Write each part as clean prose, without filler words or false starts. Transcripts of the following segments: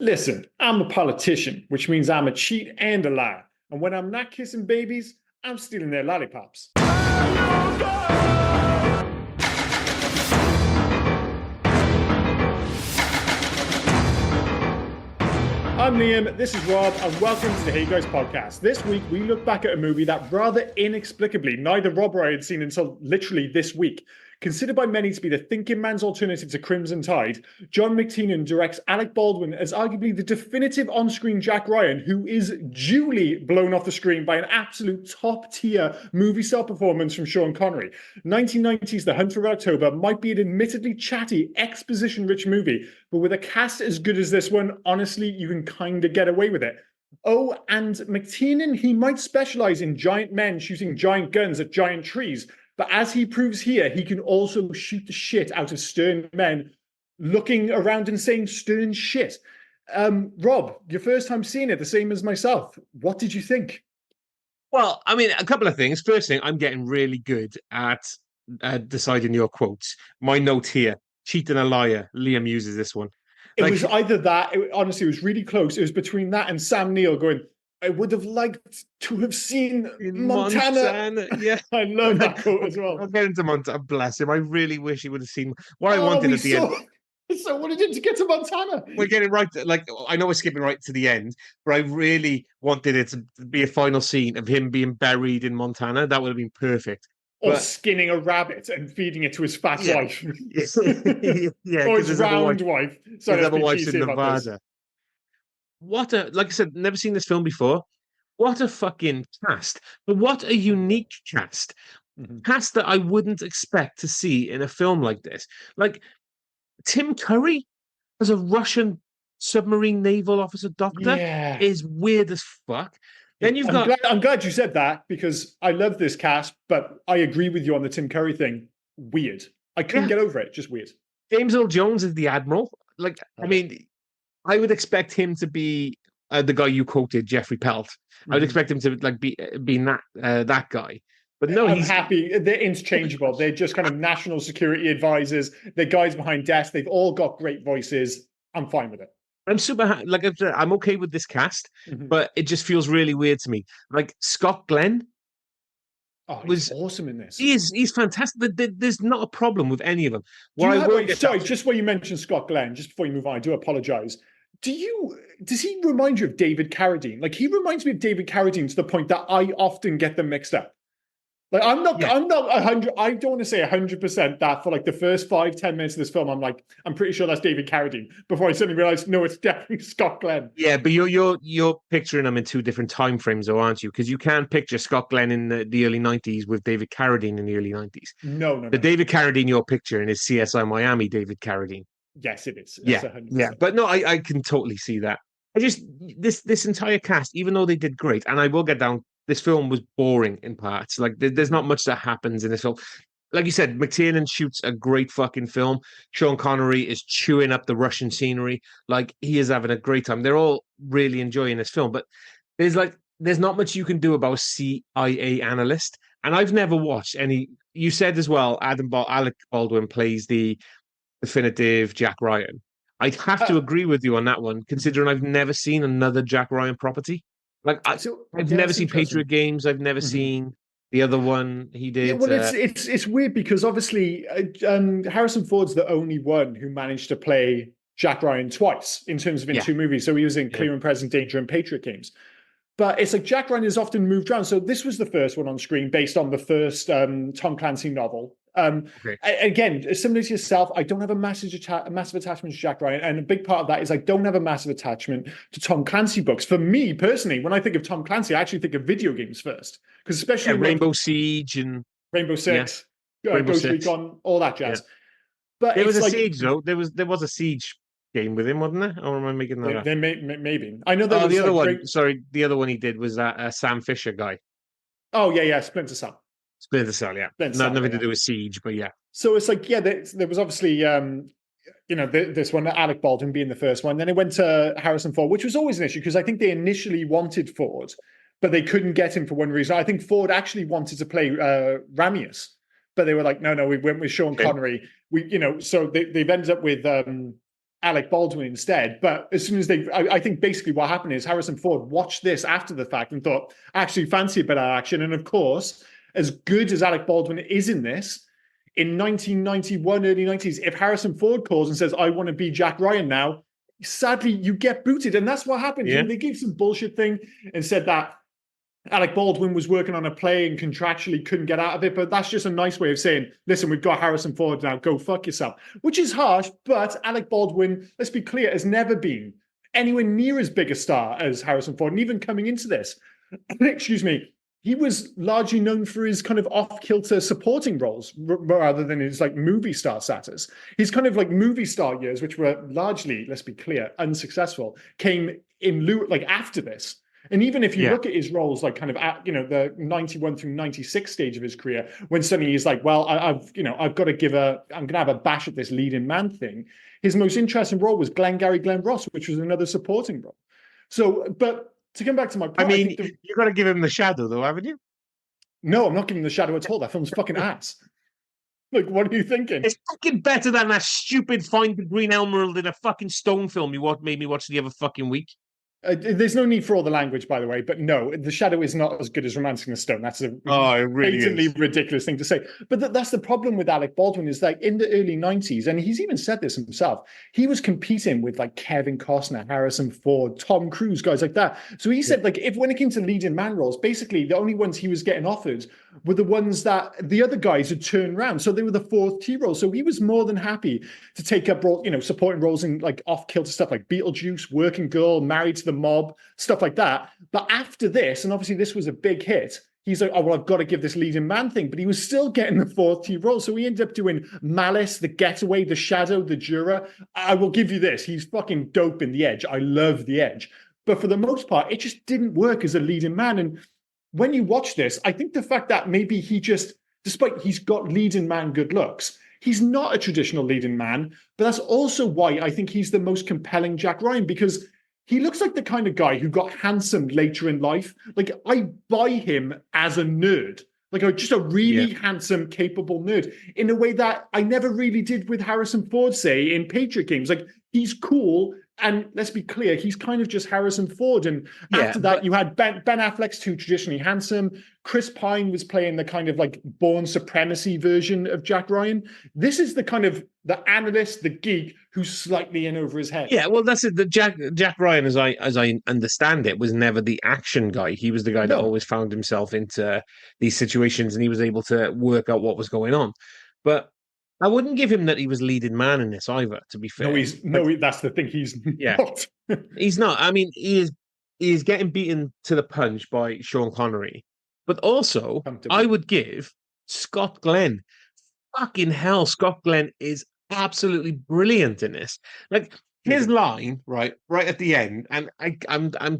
Listen, I'm a politician, which means I'm a cheat and a liar. And when I'm not kissing babies, I'm stealing their lollipops. I'm Liam, this is Rob, and welcome to the Hey Guys podcast. This week, we look back at a movie that rather inexplicably neither Rob or I had seen until literally this week. Considered by many to be the thinking man's alternative to Crimson Tide, John McTiernan directs Alec Baldwin as arguably the definitive on-screen Jack Ryan, who is duly blown off the screen by an absolute top-tier movie star performance from Sean Connery. 1990's The Hunt for Red October might be an admittedly chatty, exposition-rich movie, but with a cast as good as this one, honestly, you can kind of get away with it. Oh, and McTiernan, he might specialize in giant men shooting giant guns at giant trees, but as he proves here, he can also shoot the shit out of stern men looking around and saying stern shit. Rob, your first time seeing it, the same as myself. What did you think? Well, I mean, a couple of things. First thing, I'm getting really good at deciding your quotes. My note here, cheat and a liar. Liam uses this one. It was either that, honestly, it was really close. It was between that and Sam Neill going, I would have liked to have seen Montana. Yeah. I love that quote as well. I'll get into Montana. Bless him. I really wish he would have seen what I wanted at the end. So what did to get to Montana? We're getting right. Like, I know we're skipping right to the end, but I really wanted it to be a final scene of him being buried in Montana. That would have been perfect. Or skinning a rabbit and feeding it to his fat wife. Yeah, or his round wife. So his other wife's in Nevada. Like I said, never seen this film before. What a fucking cast. But what a unique cast. Mm-hmm. Cast that I wouldn't expect to see in a film like this. Like, Tim Curry as a Russian submarine naval officer doctor is weird as fuck. Then I'm glad you said that because I love this cast, but I agree with you on the Tim Curry thing. Weird. I couldn't get over it. Just weird. James Earl Jones is the Admiral. Like, I mean, I would expect him to be the guy you quoted, Jeffrey Pelt. Mm-hmm. I would expect him to be that guy. But no, I'm happy. They're interchangeable. They're just kind of national security advisors. They're guys behind desks. They've all got great voices. I'm fine with it. I'm super like I'm okay with this cast, but it just feels really weird to me. Like Scott Glenn, he's awesome in this. He's fantastic. There's not a problem with any of them. Just where you mentioned Scott Glenn, just before you move on, I do apologize. Does he remind you of David Carradine? Like he reminds me of David Carradine to the point that I often get them mixed up. Like I'm not 100. I don't want to say 100% that for like the first 5-10 minutes of this film, I'm pretty sure that's David Carradine. Before I suddenly realized, no, it's definitely Scott Glenn. Yeah, but you're picturing them in two different time frames, though, aren't you? Because you can't picture Scott Glenn in the early '90s with David Carradine in the early '90s. No. The David Carradine you're picturing is CSI Miami David Carradine. Yes, it is. Yeah, 100%. But no, I can totally see that. I just this entire cast, even though they did great, and I will get down. This film was boring in parts. Like there's not much that happens in this film. Like you said, McTiernan shoots a great fucking film. Sean Connery is chewing up the Russian scenery. Like he is having a great time. They're all really enjoying this film. But there's not much you can do about CIA analyst. And I've never watched any. You said as well, Alec Baldwin plays the definitive Jack Ryan. I'd have to agree with you on that one, considering I've never seen another Jack Ryan property. Like I've never seen Patriot Games. I've never seen the other one he did. Yeah, well, it's weird because obviously Harrison Ford's the only one who managed to play Jack Ryan twice in terms of in two movies. So he was in Clear and Present Danger and Patriot Games. But it's like Jack Ryan is often moved around. So this was the first one on screen based on the first Tom Clancy novel. Again, similar to yourself, I don't have a massive attachment to Jack Ryan, and a big part of that is I don't have a massive attachment to Tom Clancy books. For me personally, when I think of Tom Clancy, I actually think of video games first, because especially Rainbow Siege and Rainbow Six, Ghost Recon, all that jazz. Yeah. But there was a Siege though. There was a Siege game with him, wasn't there? Or am I making that up? Maybe. I know there was the other one. Sorry, the other one he did was that Sam Fisher guy. Oh yeah, Splinter Cell. Splinter Cell, yeah. Nothing to do with Siege, but yeah. So it's like, there was obviously, this one, Alec Baldwin being the first one. Then it went to Harrison Ford, which was always an issue because I think they initially wanted Ford, but they couldn't get him for one reason. I think Ford actually wanted to play Ramius, but they were like, no, we went with Sean Connery. So they've ended up with Alec Baldwin instead. But as soon as I think basically what happened is Harrison Ford watched this after the fact and thought, I actually fancy a bit of action. And of course, as good as Alec Baldwin is in this, in 1991, early 90s, if Harrison Ford calls and says, I want to be Jack Ryan now, sadly, you get booted. And that's what happened. Yeah. They gave some bullshit thing and said that Alec Baldwin was working on a play and contractually couldn't get out of it. But that's just a nice way of saying, listen, we've got Harrison Ford now, go fuck yourself, which is harsh. But Alec Baldwin, let's be clear, has never been anywhere near as big a star as Harrison Ford. And even coming into this, excuse me, he was largely known for his kind of off-kilter supporting roles rather than his like movie star status. His kind of like movie star years, which were largely, let's be clear, unsuccessful, came in lieu like after this. And even if you look at his roles, like kind of at, the 91 through 96 stage of his career, when suddenly he's like, well, I'm going to have a bash at this leading man thing. His most interesting role was Glengarry Glen Ross, which was another supporting role. So, but to come back to my point, I mean, you got to give him The Shadow, though, haven't you? No, I'm not giving The Shadow at all. That film's fucking ass. Like, what are you thinking? It's fucking better than that stupid Find the Green Emerald in a fucking Stone film you made me watch the other fucking week. There's no need for all the language, by the way, but no, The Shadow is not as good as Romancing the Stone. That's a it really blatantly ridiculous thing to say. But that's the problem with Alec Baldwin is like in the early 90s, and he's even said this himself, he was competing with like Kevin Costner, Harrison Ford, Tom Cruise, guys like that. So he said like when it came to leading man roles, basically the only ones he was getting offered were the ones that the other guys had turned around. So they were the fourth T role. So he was more than happy to take up role, supporting roles in like off-kilter stuff like Beetlejuice, Working Girl, Married to the Mob, stuff like that. But after this, and obviously this was a big hit, he's like, oh, well, I've got to give this leading man thing. But he was still getting the fourth T role. So he ended up doing Malice, The Getaway, The Shadow, The Juror. I will give you this. He's fucking dope in The Edge. I love The Edge. But for the most part, it just didn't work as a leading man. And when you watch this, I think the fact that maybe he just, despite he's got leading man good looks, he's not a traditional leading man. But that's also why I think he's the most compelling Jack Ryan, because he looks like the kind of guy who got handsome later in life. Like, I buy him as a nerd, like just a really handsome, capable nerd, in a way that I never really did with Harrison Ford, say, in Patriot Games. Like, he's cool, and let's be clear, he's kind of just Harrison Ford. And after that, you had Ben Affleck's too traditionally handsome. Chris Pine was playing the kind of like Bourne Supremacy version of Jack Ryan. This is the kind of the analyst, the geek who's slightly in over his head. Yeah, well, that's it. The Jack Ryan, as I understand it, was never the action guy. He was the guy that always found himself into these situations, and he was able to work out what was going on. But I wouldn't give him that he was leading man in this either, to be fair. That's the thing. He's not. He's not. I mean, he is getting beaten to the punch by Sean Connery. But also, I would give Scott Glenn. Fucking hell, Scott Glenn is absolutely brilliant in this. Like his line, right at the end, and I can't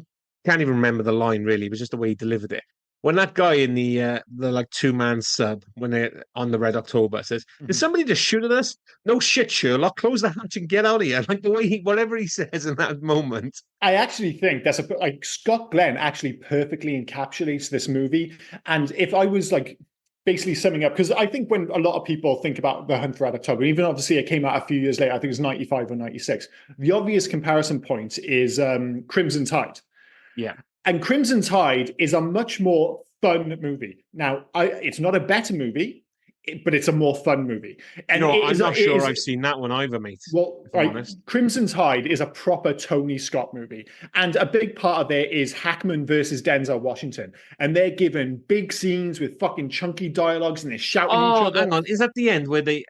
even remember the line really. It was just the way he delivered it. When that guy in the like 2-man sub, when they're on the Red October, says, "Did somebody just shoot at us? No shit, Sherlock. Close the hatch and get out of here." Like the way whatever he says in that moment. I actually think that's like Scott Glenn actually perfectly encapsulates this movie. And if I was like basically summing up, because I think when a lot of people think about The Hunt for Red October, even obviously it came out a few years later, I think it was 95 or 96. The obvious comparison point is Crimson Tide. Yeah. And Crimson Tide is a much more fun movie. Now, it's not a better movie, but it's a more fun movie. And I'm not sure I've seen that one either, mate. Well, Crimson Tide is a proper Tony Scott movie. And a big part of it is Hackman versus Denzel Washington. And they're given big scenes with fucking chunky dialogues and they're shouting at each other. Hang on. Is that the end where they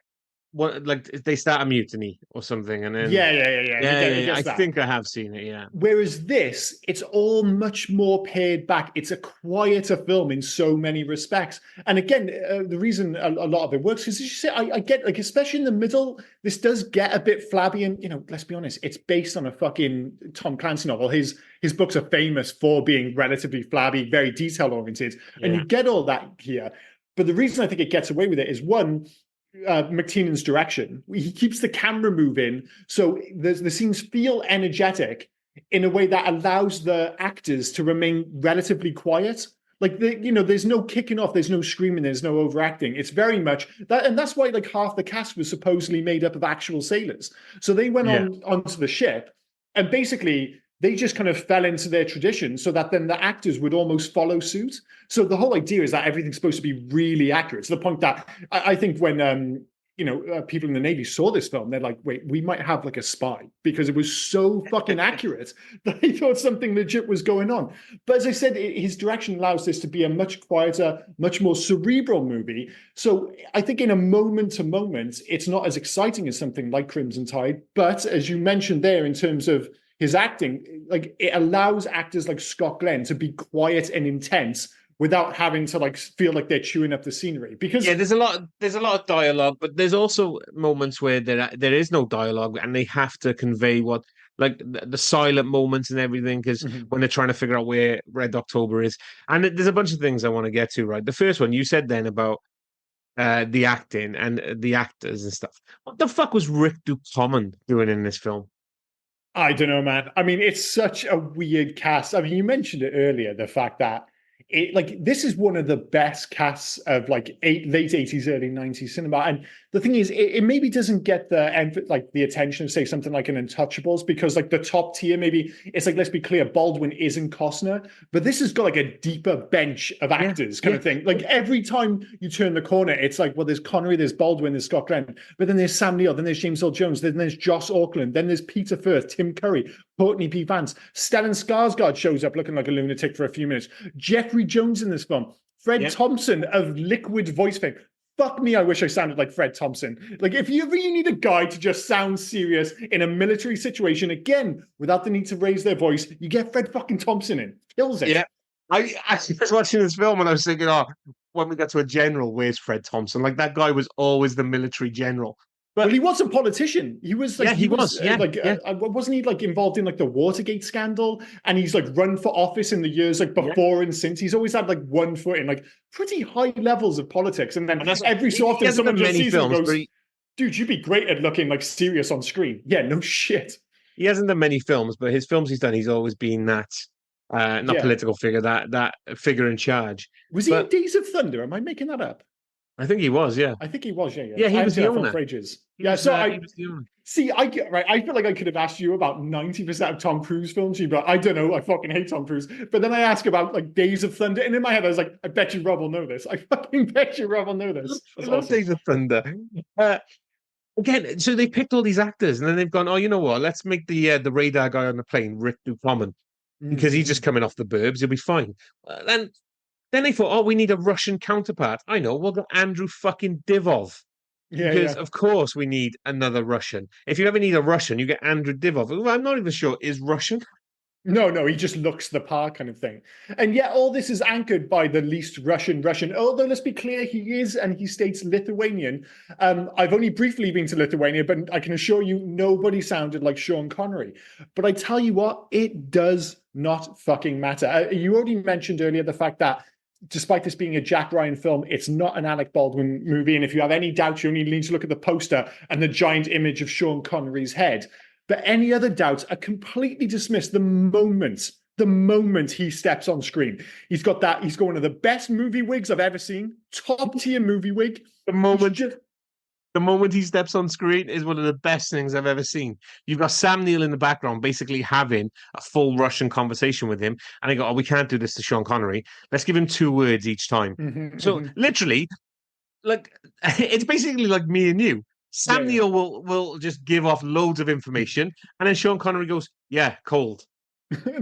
they start a mutiny or something, and then yeah. I think I have seen it. Yeah. Whereas this, it's all much more pared back. It's a quieter film in so many respects. And again, the reason a lot of it works is, as you say, I get like, especially in the middle, this does get a bit flabby. And let's be honest, it's based on a fucking Tom Clancy novel. His books are famous for being relatively flabby, very detail oriented, and you get all that here. But the reason I think it gets away with it is, one, McTiernan's direction. He keeps the camera moving, so the scenes feel energetic in a way that allows the actors to remain relatively quiet. Like there's no kicking off, there's no screaming, there's no overacting. It's very much that, and that's why like half the cast was supposedly made up of actual sailors. So they went Yeah. onto the ship, and basically they just kind of fell into their tradition, so that then the actors would almost follow suit. So the whole idea is that everything's supposed to be really accurate, to the point that I think when people in the Navy saw this film, they're like, wait, we might have like a spy, because it was so fucking accurate that they thought something legit was going on. But as I said, his direction allows this to be a much quieter, much more cerebral movie. So I think in a moment to moment, it's not as exciting as something like Crimson Tide. But as you mentioned there, in terms of his acting, like it allows actors like Scott Glenn to be quiet and intense without having to like feel like they're chewing up the scenery. Because there's a lot of dialogue, but there's also moments where there is no dialogue, and they have to convey what, like the silent moments and everything, because when they're trying to figure out where Red October is. And there's a bunch of things I want to get to, right? The first one you said then about the acting and the actors and stuff. What the fuck was Rick Ducommun doing in this film? I don't know, man. I mean, it's such a weird cast. I mean, you mentioned it earlier, the fact that this is one of the best casts of like late 80s, early 90s cinema. And the thing is, it maybe doesn't get the attention of, say, something like an Untouchables, because like the top tier, maybe it's like, let's be clear, Baldwin isn't Costner, but this has got like a deeper bench of actors kind of thing. Like every time you turn the corner, it's like, well, there's Connery, there's Baldwin, there's Scott Glenn, but then there's Sam Neill, then there's James Earl Jones, then there's Joss Auckland, then there's Peter Firth, Tim Curry, Courtney P. Vance. Stellan Skarsgård shows up looking like a lunatic for a few minutes. Jeffrey Jones in this film. Fred Thompson of Liquid voice fame. Fuck me, I wish I sounded like Fred Thompson. Like, if you need a guy to just sound serious in a military situation, again, without the need to raise their voice, you get Fred fucking Thompson in. Kills it. Yeah. I actually was watching this film and I was thinking, when we got to a general, where's Fred Thompson? Like, that guy was always the military general. But he was a politician. He was like, wasn't he like involved in like the Watergate scandal? And he's like run for office in the years like before and since. He's always had like one foot in like pretty high levels of politics. And then every so often someone just sees him and goes, dude, you'd be great at looking like serious on screen. Yeah, no shit. He hasn't done many films, but his films he's done, he's always been that political figure, that figure in charge. Was he in Days of Thunder? Am I making that up? I think he was, yeah. I think he was, yeah. Yeah, he was the owner. For ages. Yeah, so I feel like I could have asked you about 90% of Tom Cruise films, but I don't know. I fucking hate Tom Cruise. But then I ask about like Days of Thunder, and in my head I was like, I bet you Rob will know this. I fucking bet you Rob will know this. I love Days of Thunder. Again, so they picked all these actors, and then they've gone, oh, you know what? Let's make the radar guy on the plane Rick Ducommun, because he's just coming off the burbs. He'll be fine. Then they thought, we need a Russian counterpart. I know, we'll get Andrew fucking Divov. Because, of course, we need another Russian. If you ever need a Russian, you get Andrew Divov, who I'm not even sure is Russian. No, he just looks the part kind of thing. And yet all this is anchored by the least Russian. Although, let's be clear, he is, and he states Lithuanian. I've only briefly been to Lithuania, but I can assure you nobody sounded like Sean Connery. But I tell you what, it does not fucking matter. You already mentioned earlier the fact that despite this being a Jack Ryan film, it's not an Alec Baldwin movie. And if you have any doubt, you only need to look at the poster and the giant image of Sean Connery's head. But any other doubts are completely dismissed the moment he steps on screen. He's got one of the best movie wigs I've ever seen. Top tier movie wig. The moment he steps on screen is one of the best things I've ever seen. You've got Sam Neill in the background basically having a full Russian conversation with him. And they go, we can't do this to Sean Connery. Let's give him 2 words each time. Literally, like, it's basically like me and you. Sam Neill will just give off loads of information. And then Sean Connery goes, yeah, cold.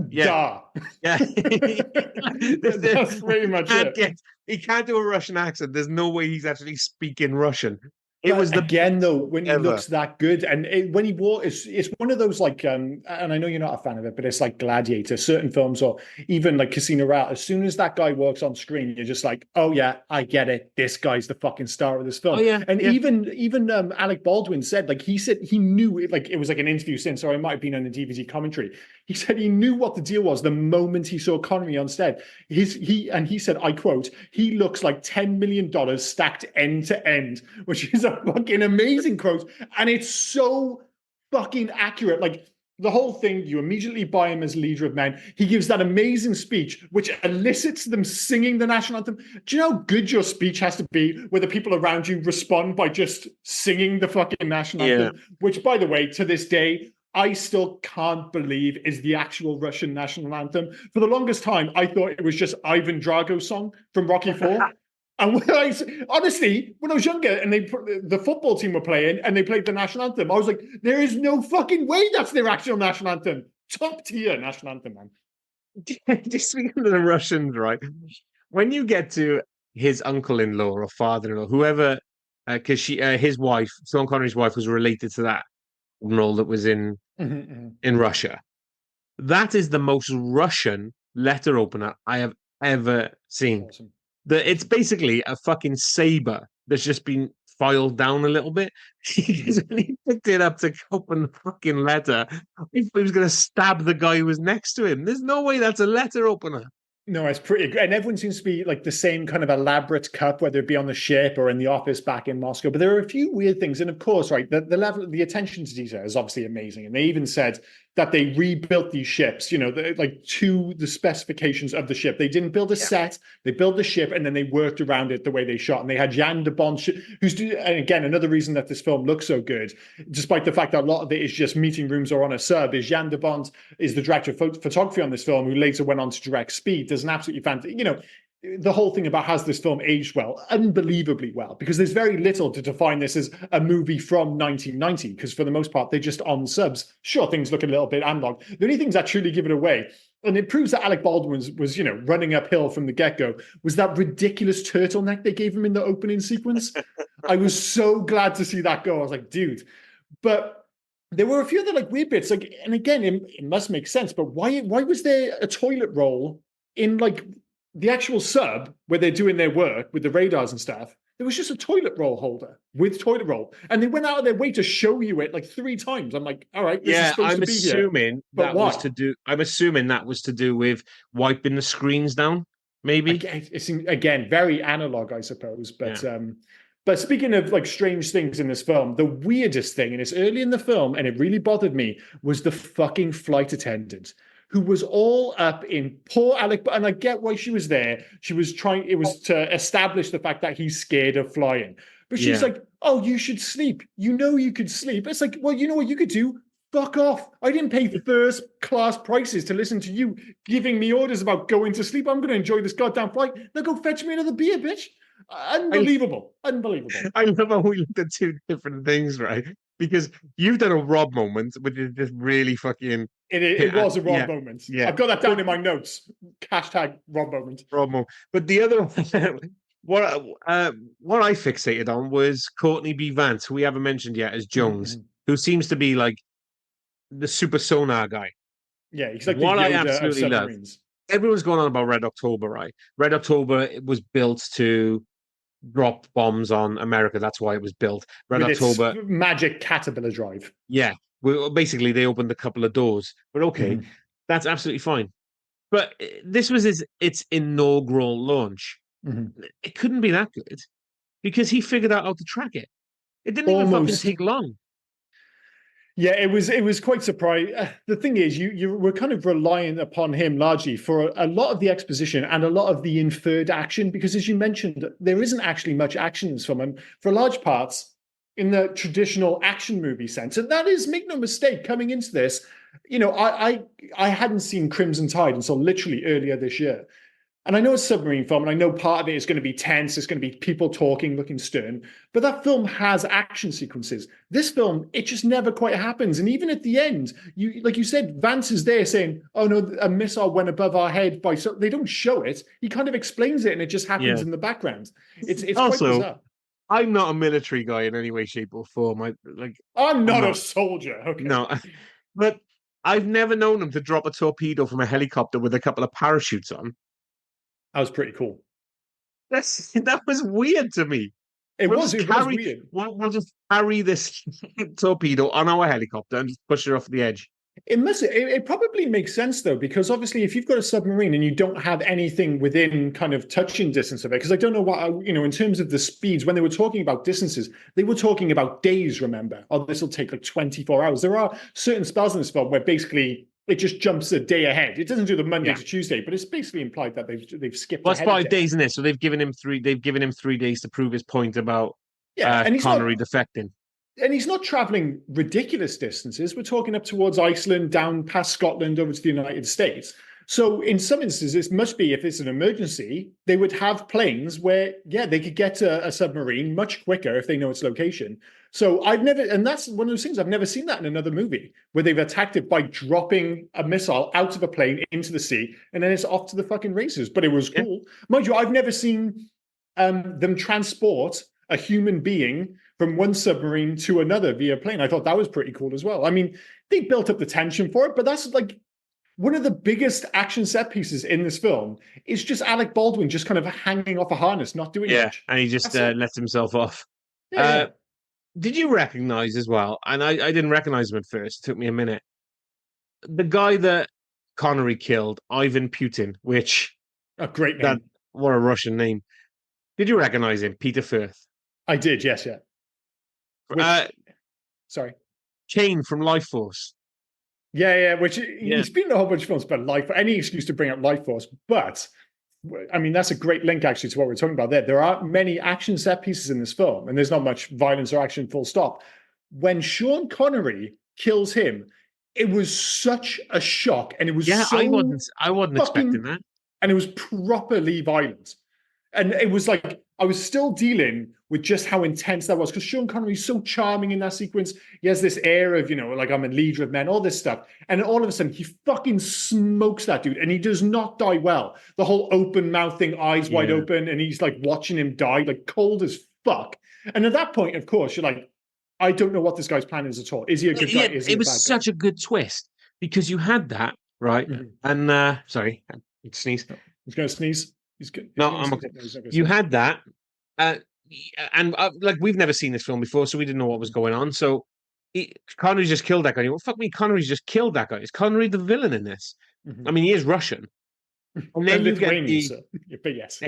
Yeah. Yeah. That's pretty much it. He can't do a Russian accent. There's no way he's actually speaking Russian. It was again though when he looks that good, and when he wore it's one of those like and I know you're not a fan of it, but it's like Gladiator, certain films, or even like Casino Royale. As soon as that guy walks on screen, you're just like, oh yeah, I get it. This guy's the fucking star of this film. Even Alec Baldwin said, like, he said he knew it, like it was like an interview since, or it might have been on the DVD commentary. He said he knew what the deal was the moment he saw Connery on set. He said, I quote, he looks like $10 million stacked end to end, which is a fucking amazing quote. And it's so fucking accurate. Like, the whole thing, you immediately buy him as leader of men. He gives that amazing speech, which elicits them singing the national anthem. Do you know how good your speech has to be where the people around you respond by just singing the fucking national anthem? Which, by the way, to this day, I still can't believe is the actual Russian national anthem. For the longest time, I thought it was just Ivan Drago's song from Rocky IV. And honestly, when I was younger and the football team were playing and they played the national anthem, I was like, there is no fucking way that's their actual national anthem. Top tier national anthem, man. Just speaking of the Russians, right? When you get to his uncle-in-law or father-in-law, whoever, because his wife, Sean Connery's wife, was related to that role that was in Russia. That is the most Russian letter opener I have ever seen. Awesome. It's basically a fucking saber that's just been filed down a little bit. Because when he picked it up to open the fucking letter, he was going to stab the guy who was next to him. There's no way that's a letter opener. No, it's pretty good. And everyone seems to be like the same kind of elaborate cup, whether it be on the ship or in the office back in Moscow. But there are a few weird things. And of course, right, the level of the attention to detail is obviously amazing. And they even said that they rebuilt these ships, like to the specifications of the ship. They didn't build a set, they built the ship, and then they worked around it the way they shot. And they had Jan de Bont, and again, another reason that this film looks so good, despite the fact that a lot of it is just meeting rooms or on a sub, is Jan de Bont is the director of photography on this film, who later went on to direct Speed. There's an absolutely fantastic, the whole thing about has this film aged well, unbelievably well, because there's very little to define this as a movie from 1990, because for the most part, they're just on subs. Sure, things look a little bit analog. The only things that truly give it away, and it proves that Alec Baldwin was running uphill from the get-go, was that ridiculous turtleneck they gave him in the opening sequence. I was so glad to see that go. I was like, dude. But there were a few other weird bits. And again, it must make sense, but why was there a toilet roll in the actual sub where they're doing their work with the radars and stuff? There was just a toilet roll holder with toilet roll, and they went out of their way to show you it 3 times. I'm like, all right, this is supposed to be here. I'm assuming that was to do with wiping the screens down, maybe. Again, very analog, I suppose. But speaking of strange things in this film, the weirdest thing, and it's early in the film, and it really bothered me, was the fucking flight attendant, who was all up in poor Alec. And I get why she was there. It was to establish the fact that he's scared of flying. But she's like, oh, you should sleep. You could sleep. It's like, well, you know what you could do? Fuck off. I didn't pay first class prices to listen to you giving me orders about going to sleep. I'm going to enjoy this goddamn flight. Now go fetch me another beer, bitch. Unbelievable. Unbelievable. I love how we looked at 2 different things, right? Because you've done a Rob moment, which is just really fucking... It was a Rob moment. Yeah. I've got that down in my notes. # Rob moment. Rob moment. But the other what I fixated on was Courtney B. Vance, who we haven't mentioned yet as Jones, who seems to be the super sonar guy. Yeah, he's like what the Yoda I absolutely of love. Everyone's going on about Red October, right? Red October was built to drop bombs on America. That's why it was built. With October magic caterpillar drive. Yeah. Well, basically, they opened a couple of doors. But okay, that's absolutely fine. But this was its inaugural launch. It couldn't be that good because he figured out how to track it. It didn't even fucking take long. Yeah, it was quite surprising. The thing is, you were kind of relying upon him largely for a lot of the exposition and a lot of the inferred action, because as you mentioned, there isn't actually much action in this film, and for large parts, in the traditional action movie sense. And that is, make no mistake, coming into this, I hadn't seen Crimson Tide until literally earlier this year. And I know it's a submarine film, and I know part of it is going to be tense. It's going to be people talking, looking stern. But that film has action sequences. This film, it just never quite happens. And even at the end, like you said, Vance is there saying, oh no, a missile went above our head. So they don't show it. He kind of explains it, and it just happens in the background. It's also quite bizarre. I'm not a military guy in any way, shape, or form. I'm not a soldier. Okay. No, but I've never known them to drop a torpedo from a helicopter with a couple of parachutes on. That was pretty cool. That was weird to me. It was weird. We'll just carry this torpedo on our helicopter and just push it off the edge. It probably makes sense though, because obviously if you've got a submarine and you don't have anything within kind of touching distance of it, because I don't know what, in terms of the speeds, when they were talking about distances, they were talking about days, remember? Oh, this will take like 24 hours. There are certain spells in this film where basically it just jumps a day ahead. It doesn't do the Monday to Tuesday, but it's basically implied that they've skipped Well, it's ahead 5 days in this, so they've given him 3 days to prove his point about and he's Connery not defecting. and he's not traveling ridiculous distances. We're talking up towards Iceland, down past Scotland, over to the United States. So in some instances, it must be, if it's an emergency, they would have planes where, they could get a submarine much quicker if they know its location. So and that's one of those things, I've never seen that in another movie, where they've attacked it by dropping a missile out of a plane into the sea, and then it's off to the fucking races. But it was cool. Mind you, I've never seen them transport a human being from one submarine to another via plane. I thought that was pretty cool as well. I mean, they built up the tension for it, but that's like one of the biggest action set pieces in this film is just Alec Baldwin just kind of hanging off a harness, not doing much. And he just lets himself off. Yeah. Did you recognize as well? And I didn't recognize him at first. It took me a minute. The guy that Connery killed, Ivan Putin, which a great name. What a Russian name. Did you recognize him? Peter Firth. I did, yes, yeah. Sorry. Kane from Life Force. Yeah, which he's been in a whole bunch of films about Life, any excuse to bring up Life Force. But I mean, that's a great link actually to what we're talking about there. There aren't many action set pieces in this film, and there's not much violence or action, full stop. When Sean Connery kills him, it was such a shock, and it was I wasn't expecting that, and it was properly violent. And it was like, I was still dealing with just how intense that was, because Sean Connery's so charming in that sequence. He has this air of, like, I'm a leader of men, all this stuff. And all of a sudden, he fucking smokes that dude, and he does not die well. The whole open mouth thing, eyes wide open, and he's like watching him die, like cold as fuck. And at that point, of course, you're like, I don't know what this guy's plan is at all. Is he a good guy? Is he it was such a good twist, because you had that, right? Mm-hmm. And, sorry, I need to sneeze. He's going to sneeze. He's good. No, I'm okay. You had that, and like, we've never seen this film before, so we didn't know what was going on. So Connery just killed that guy. Well, fuck me, Connery's just killed that guy. Is Connery the villain in this? Mm-hmm. I mean, he is Russian. And then you get the but yes,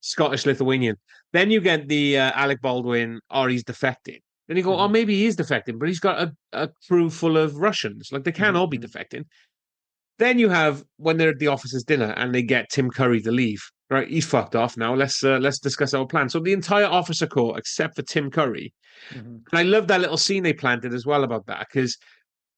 Scottish Lithuanian. Then you get the Alec Baldwin, or he's defecting. Then you go, oh, maybe he is defecting, but he's got a crew full of Russians. Like, they can't all be defecting. Then you have, when they're at the officers' dinner and they get Tim Curry to leave, right? He's fucked off now. Let's discuss our plan. So the entire officer corps, except for Tim Curry, and I love that little scene they planted as well about that, because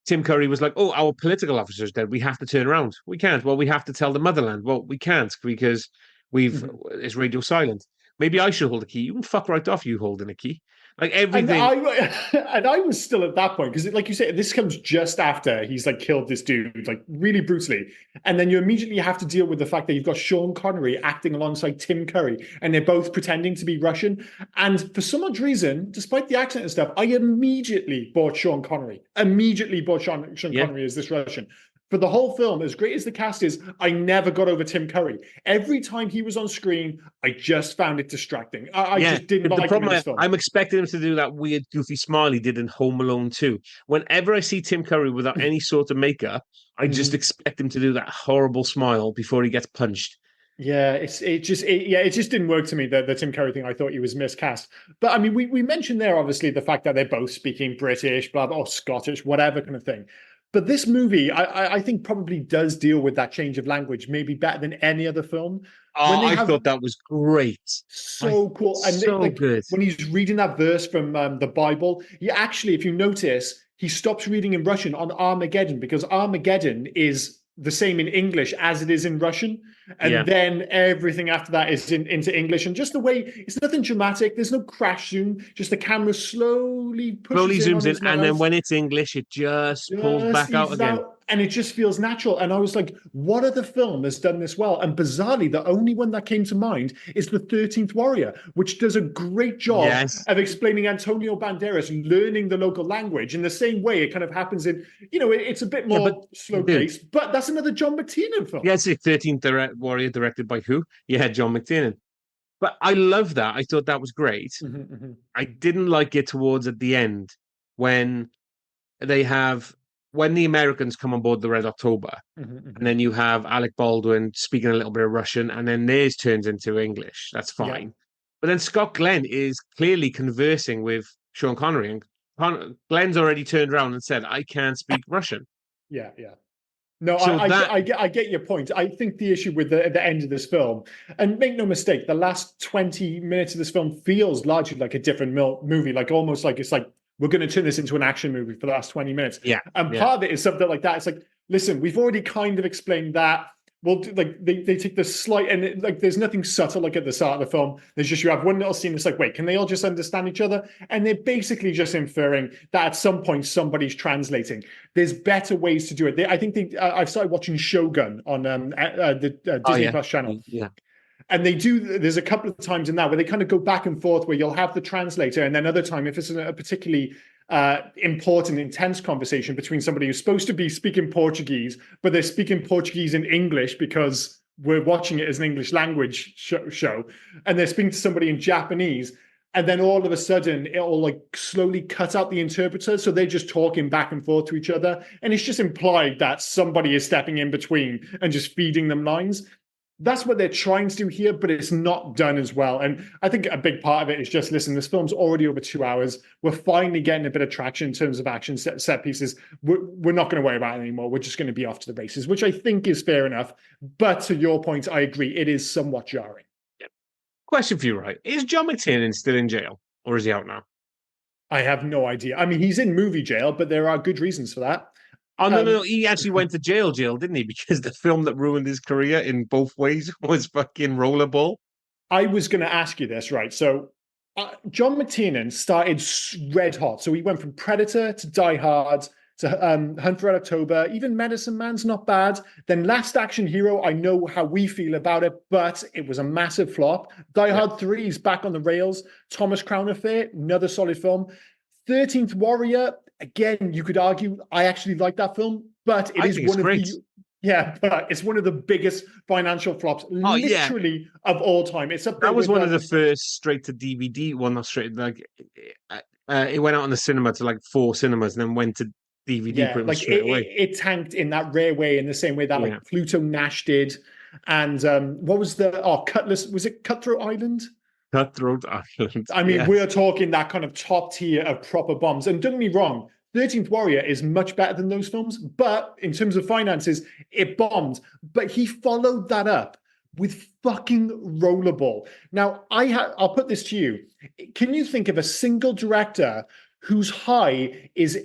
Tim Curry was like, "Oh, our political officer's dead. We have to turn around. We can't. Well, we have to tell the motherland. Well, we can't, because it's radio silent. Maybe I should hold a key. You can fuck right off, you holding a key." Like, everything. And I was still at that point, because, like you said, this comes just after he's like killed this dude, like, really brutally. And then you immediately have to deal with the fact that you've got Sean Connery acting alongside Tim Curry, and they're both pretending to be Russian. And for some odd reason, despite the accent and stuff, I immediately bought Sean Connery. Connery as this Russian. For the whole film, as great as the cast is, I never got over Tim Curry. Every time he was on screen, I just found it distracting. I just didn't like him in this film. I'm expecting him to do that weird, goofy smile he did in Home Alone 2. Whenever I see Tim Curry without any sort of makeup, I just expect him to do that horrible smile before he gets punched. Yeah, it just didn't work to me, the Tim Curry thing. I thought he was miscast. But I mean, we mentioned there, obviously, the fact that they're both speaking British, blah, blah, or Scottish, whatever kind of thing. But this movie, I think, probably does deal with that change of language maybe better than any other film. I thought that was great. So cool. And good. When he's reading that verse from the Bible, he actually, if you notice, he stops reading in Russian on Armageddon, because Armageddon is the same in English as it is in Russian. And then everything after that is into English. And just the way, it's nothing dramatic. There's no crash zoom. Just the camera slowly zooms in. And then when it's English, it just pulls back out again. And it just feels natural. And I was like, what other film has done this well? And bizarrely, the only one that came to mind is The 13th Warrior, which does a great job of explaining Antonio Banderas learning the local language in the same way it kind of happens in, it's a bit more slow-paced. But that's another John McTiernan film. Yeah, it's the 13th Warrior, directed by who? Yeah, John McTiernan. But I love that. I thought that was great. I didn't like it towards at the end when they have when the Americans come on board the Red October, and then you have Alec Baldwin speaking a little bit of Russian, and then theirs turns into English. That's Yeah. fine. But then Scott Glenn is clearly conversing with Sean Connery, and Glenn's already turned around and said, "I can't speak Russian." Yeah, yeah. No, So I get your point. I think the issue with the end of this film, and make no mistake, the last 20 minutes of this film feels largely like a different movie, like almost like it's like we're going to turn this into an action movie for the last 20 minutes. Yeah. And part of it is something like that. It's like, listen, we've already kind of explained that. Well, like they take the slight, and like there's nothing subtle like at the start of the film. There's just, you have one little scene. It's like, wait, can they all just understand each other? And they're basically just inferring that at some point somebody's translating. There's better ways to do it. I think I've started watching Shogun on the Disney Plus channel. Yeah. And there's a couple of times in that where they kind of go back and forth, where you'll have the translator, and then other time, if it's a particularly important, intense conversation between somebody who's supposed to be speaking Portuguese, but they're speaking Portuguese in English because we're watching it as an English language show, and they're speaking to somebody in Japanese, and then all of a sudden it'll like slowly cut out the interpreter, so they're just talking back and forth to each other, and it's just implied that somebody is stepping in between and just feeding them lines. That's what they're trying to do here, but it's not done as well. And I think a big part of it is just, listen, this film's already over 2 hours. We're finally getting a bit of traction in terms of action set pieces. We're not going to worry about it anymore. We're just going to be off to the races, which I think is fair enough. But to your point, I agree. It is somewhat jarring. Yeah. Question for you, right? Is John McTiernan still in jail, or is he out now? I have no idea. I mean, he's in movie jail, but there are good reasons for that. Oh, no. He actually went to jail, didn't he? Because the film that ruined his career in both ways was fucking Rollerball. I was going to ask you this, right? So John McTiernan started red hot. So he went from Predator to Die Hard to Hunt for Red October. Even Medicine Man's not bad. Then Last Action Hero, I know how we feel about it, but it was a massive flop. Die Hard 3 is back on the rails. Thomas Crown Affair, another solid film. 13th Warrior, again, you could argue I actually like that film, but it is one of the but it's one of the biggest financial flops, literally of all time. That was one of the first straight to DVD. Well, not straight. Like it went out on the cinema to like 4 cinemas, and then went to DVD pretty much straight away. It tanked in that rare way, in the same way that like Pluto Nash did. And what was Cutlass? Was it Cutthroat Island? Cutthroat Island. I mean, we're talking that kind of top tier of proper bombs. And don't get me wrong, 13th Warrior is much better than those films, but in terms of finances, it bombed. But he followed that up with fucking Rollerball. Now, I'll put this to you. Can you think of a single director whose high is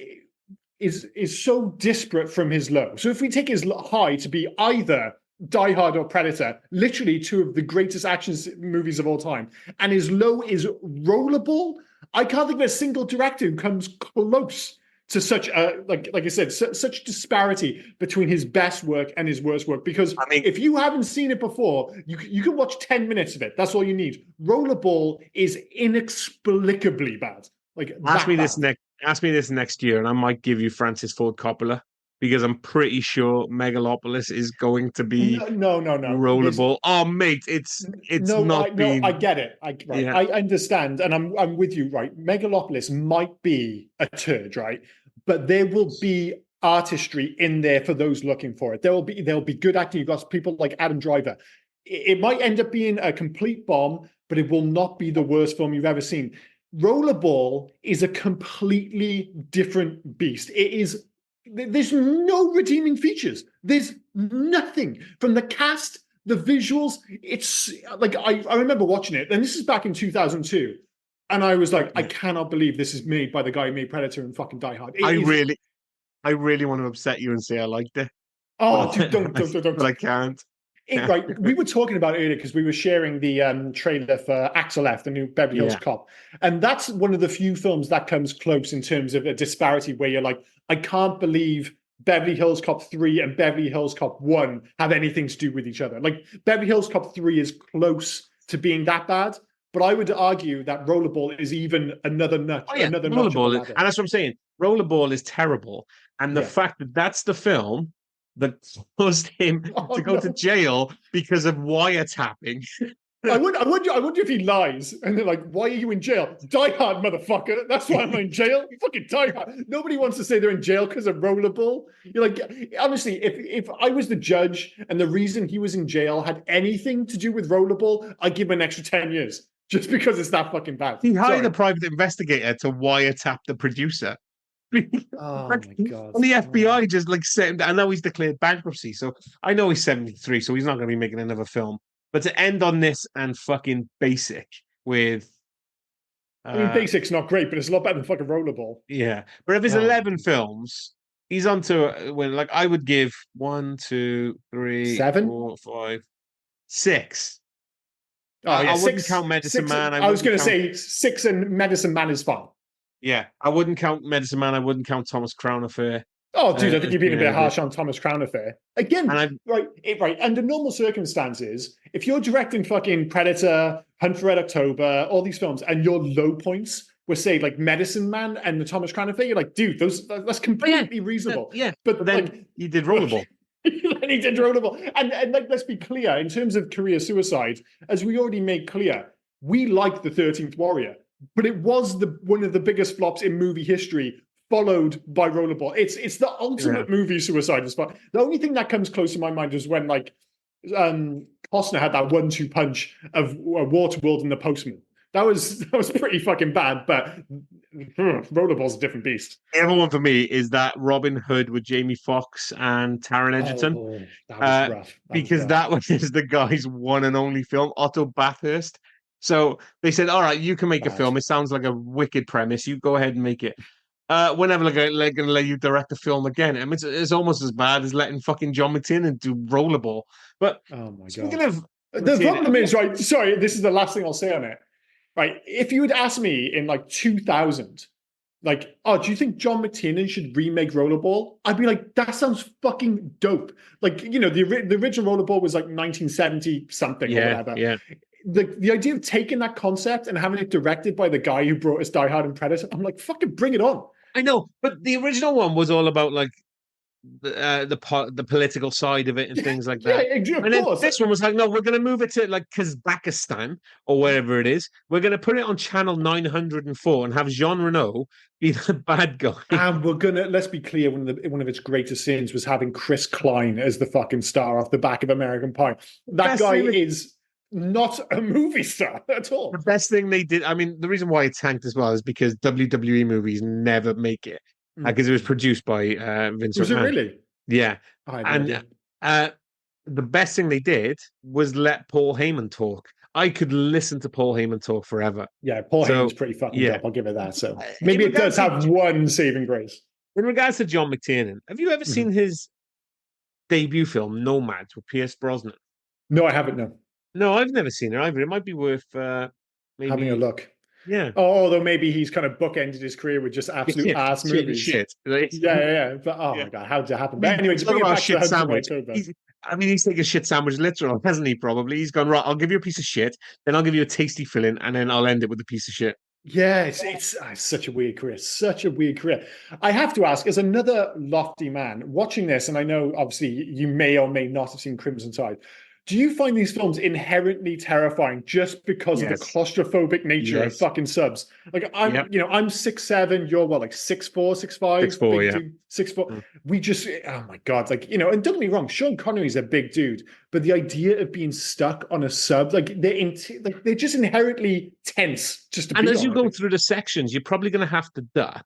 so disparate from his low? So if we take his high to be either Die Hard or Predator, literally 2 of the greatest action movies of all time, and his low is Rollerball, I can't think of a single director who comes close to such a, like I said, such disparity between his best work and his worst work. Because if you haven't seen it before, you can watch 10 minutes of it. That's all you need. Rollerball is inexplicably bad. Like, ask me this next year, and I might give you Francis Ford Coppola, because I'm pretty sure Megalopolis is going to be no. Rollerball. Oh, mate, it's not been. No, I get it. I understand, and I'm with you. Right, Megalopolis might be a turd, right, but there will be artistry in there for those looking for it. There'll be good acting. You've got people like Adam Driver. It might end up being a complete bomb, but it will not be the worst film you've ever seen. Rollerball is a completely different beast. There's no redeeming features. There's nothing from the cast, the visuals. It's like, I remember watching it, and this is back in 2002. And I was like, I cannot believe this is made by the guy who made Predator and fucking Die Hard. I really want to upset you and say I liked it. Oh, dude, don't. But I can't. Right, we were talking about it earlier because we were sharing the trailer for Axel F, the new Beverly Hills Cop, and that's one of the few films that comes close in terms of a disparity where you're like, I can't believe Beverly Hills Cop 3 and Beverly Hills Cop 1 have anything to do with each other. Like, Beverly Hills Cop 3 is close to being that bad, but I would argue that Rollerball is even another notch. Another Rollerball, notch, and that's what I'm saying. Rollerball is terrible, and the fact that that's the film that caused him to go to jail because of wiretapping I wonder if he lies and they're like, "Why are you in jail? Die Hard, motherfucker. That's why I'm in jail. Fucking Die Hard." Nobody wants to say they're in jail because of Rollerball. You're like, honestly, if I was the judge and the reason he was in jail had anything to do with Rollerball, I'd give him an extra 10 years just because it's that fucking bad. He hired Sorry. a private investigator to wiretap the producer. Oh Like, my god! and the FBI just like said, I know he's declared bankruptcy, so I know he's 73, so he's not going to be making another film. But to end on this and fucking Basic with, I mean, Basic's not great, but it's a lot better than fucking Rollerball. yeah. But if it's Oh. 11 films, he's on to when like I would give 1, 2, 3, Seven? 4, 5, 6. Oh yeah, I wouldn't six, count Medicine six, Man. I was going to wouldn't count- say 6 and Medicine Man is fine. yeah, I wouldn't count Medicine Man. I wouldn't count Thomas Crown Affair. Oh, dude, I think you're being a bit yeah, harsh on Thomas Crown Affair. Again, And right. Under normal circumstances, if you're directing fucking Predator, Hunt for Red October, all these films, and your low points were say like Medicine Man and the Thomas Crown Affair, you're like, dude, that's completely reasonable. Yeah, but then like, you did Rollerball. then he did Rollerball, and like, let's be clear in terms of career suicide, as we already made clear, we like the 13th Warrior, but it was one of the biggest flops in movie history, followed by Rollerball. It's the ultimate movie suicide spot. The only thing that comes close to my mind is when like Costner had that 1-2 punch of Waterworld and The Postman. That was pretty fucking bad, but Rollerball's a different beast. The other one for me is that Robin Hood with Jamie Foxx and Taron Egerton. Oh, that was rough. Because that one is the guy's one and only film, Otto Bathurst. So they said, all right, you can make a film. It sounds like a wicked premise. You go ahead and make it. Whenever they're going to let you direct a film again. I mean, it's almost as bad as letting fucking John McTiernan do Rollerball. But oh my speaking god, of the problem is, right, sorry, this is the last thing I'll say on it. Right, if you had asked me in like 2000, like, oh, do you think John McTiernan should remake Rollerball? I'd be like, that sounds fucking dope. Like, you know, the original Rollerball was like 1970 something or whatever. Yeah. The idea of taking that concept and having it directed by the guy who brought us Die Hard and Predator, I'm like, fucking bring it on. I know, but the original one was all about like the political side of it and things like that. Yeah, and then this one was like, no, we're going to move it to like Kazakhstan or wherever it is. We're going to put it on channel 904 and have Jean Reno be the bad guy. And let's be clear, one of its greatest sins was having Chris Klein as the fucking star off the back of American Pie. That guy is not a movie star at all. The best thing they did, I mean, the reason why it tanked as well is because WWE movies never make it because it was produced by Vince McMahon. Was it really? Yeah. And the best thing they did was let Paul Heyman talk. I could listen to Paul Heyman talk forever. Yeah, Paul Heyman's pretty fucking dope. I'll give it that. So maybe it does have one saving grace. In regards to John McTiernan, have you ever seen his debut film, Nomads, with Pierce Brosnan? No, I haven't, no. No, I've never seen it either. It might be worth maybe having a look. Yeah. Oh, although maybe he's kind of bookended his career with just absolute ass movies. Shit. Yeah. But my god, how did it happen? But anyway, to bring it back to sandwich. He's taking shit sandwich literal, hasn't he? Probably. He's gone, right, I'll give you a piece of shit, then I'll give you a tasty filling, and then I'll end it with a piece of shit. Yeah, it's such a weird career. Such a weird career. I have to ask, as another lofty man watching this, and I know obviously you may or may not have seen Crimson Tide, do you find these films inherently terrifying just because of the claustrophobic nature of fucking subs? Like I'm 6'7", you're what, like 6'4", 6'5"? 6'4", yeah. 6'4". We just, oh my god, like, and don't get me wrong, Sean Connery's a big dude, but the idea of being stuck on a sub, like they're just inherently tense. Just to and as you go through the sections, you're probably going to have to duck.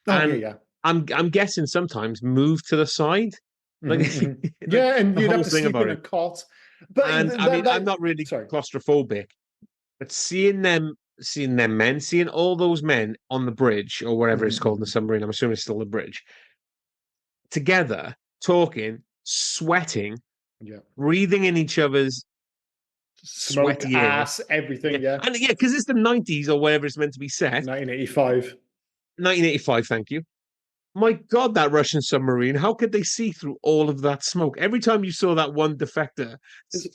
I'm guessing sometimes move to the side. Like and you'd have to sleep in a cot. But I'm not really claustrophobic, but seeing all those men on the bridge or whatever it's called in the submarine, I'm assuming it's still the bridge, together, talking, sweating, breathing in each other's smoke, sweaty ass, everything, and because it's the 90s or whatever it's meant to be set. 1985, thank you. My God, that Russian submarine, how could they see through all of that smoke? Every time you saw that one defector,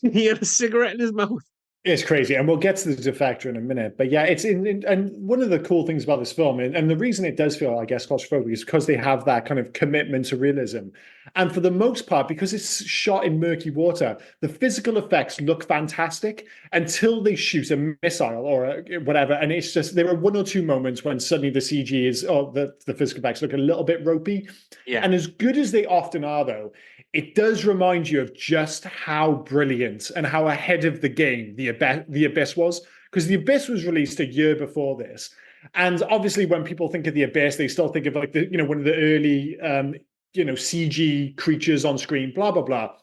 he had a cigarette in his mouth. It's crazy. And we'll get to the defector in a minute. But yeah, it's and one of the cool things about this film, and the reason it does feel, I guess, claustrophobic is because they have that kind of commitment to realism. And for the most part, because it's shot in murky water, the physical effects look fantastic until they shoot a missile or whatever. And it's just, there are one or two moments when suddenly the CG is, or the physical effects look a little bit ropey. Yeah. And as good as they often are, though, it does remind you of just how brilliant and how ahead of the game the Abyss was. Because the Abyss was released a year before this. And obviously, when people think of the Abyss, they still think of like one of the early CG creatures on screen, blah blah blah.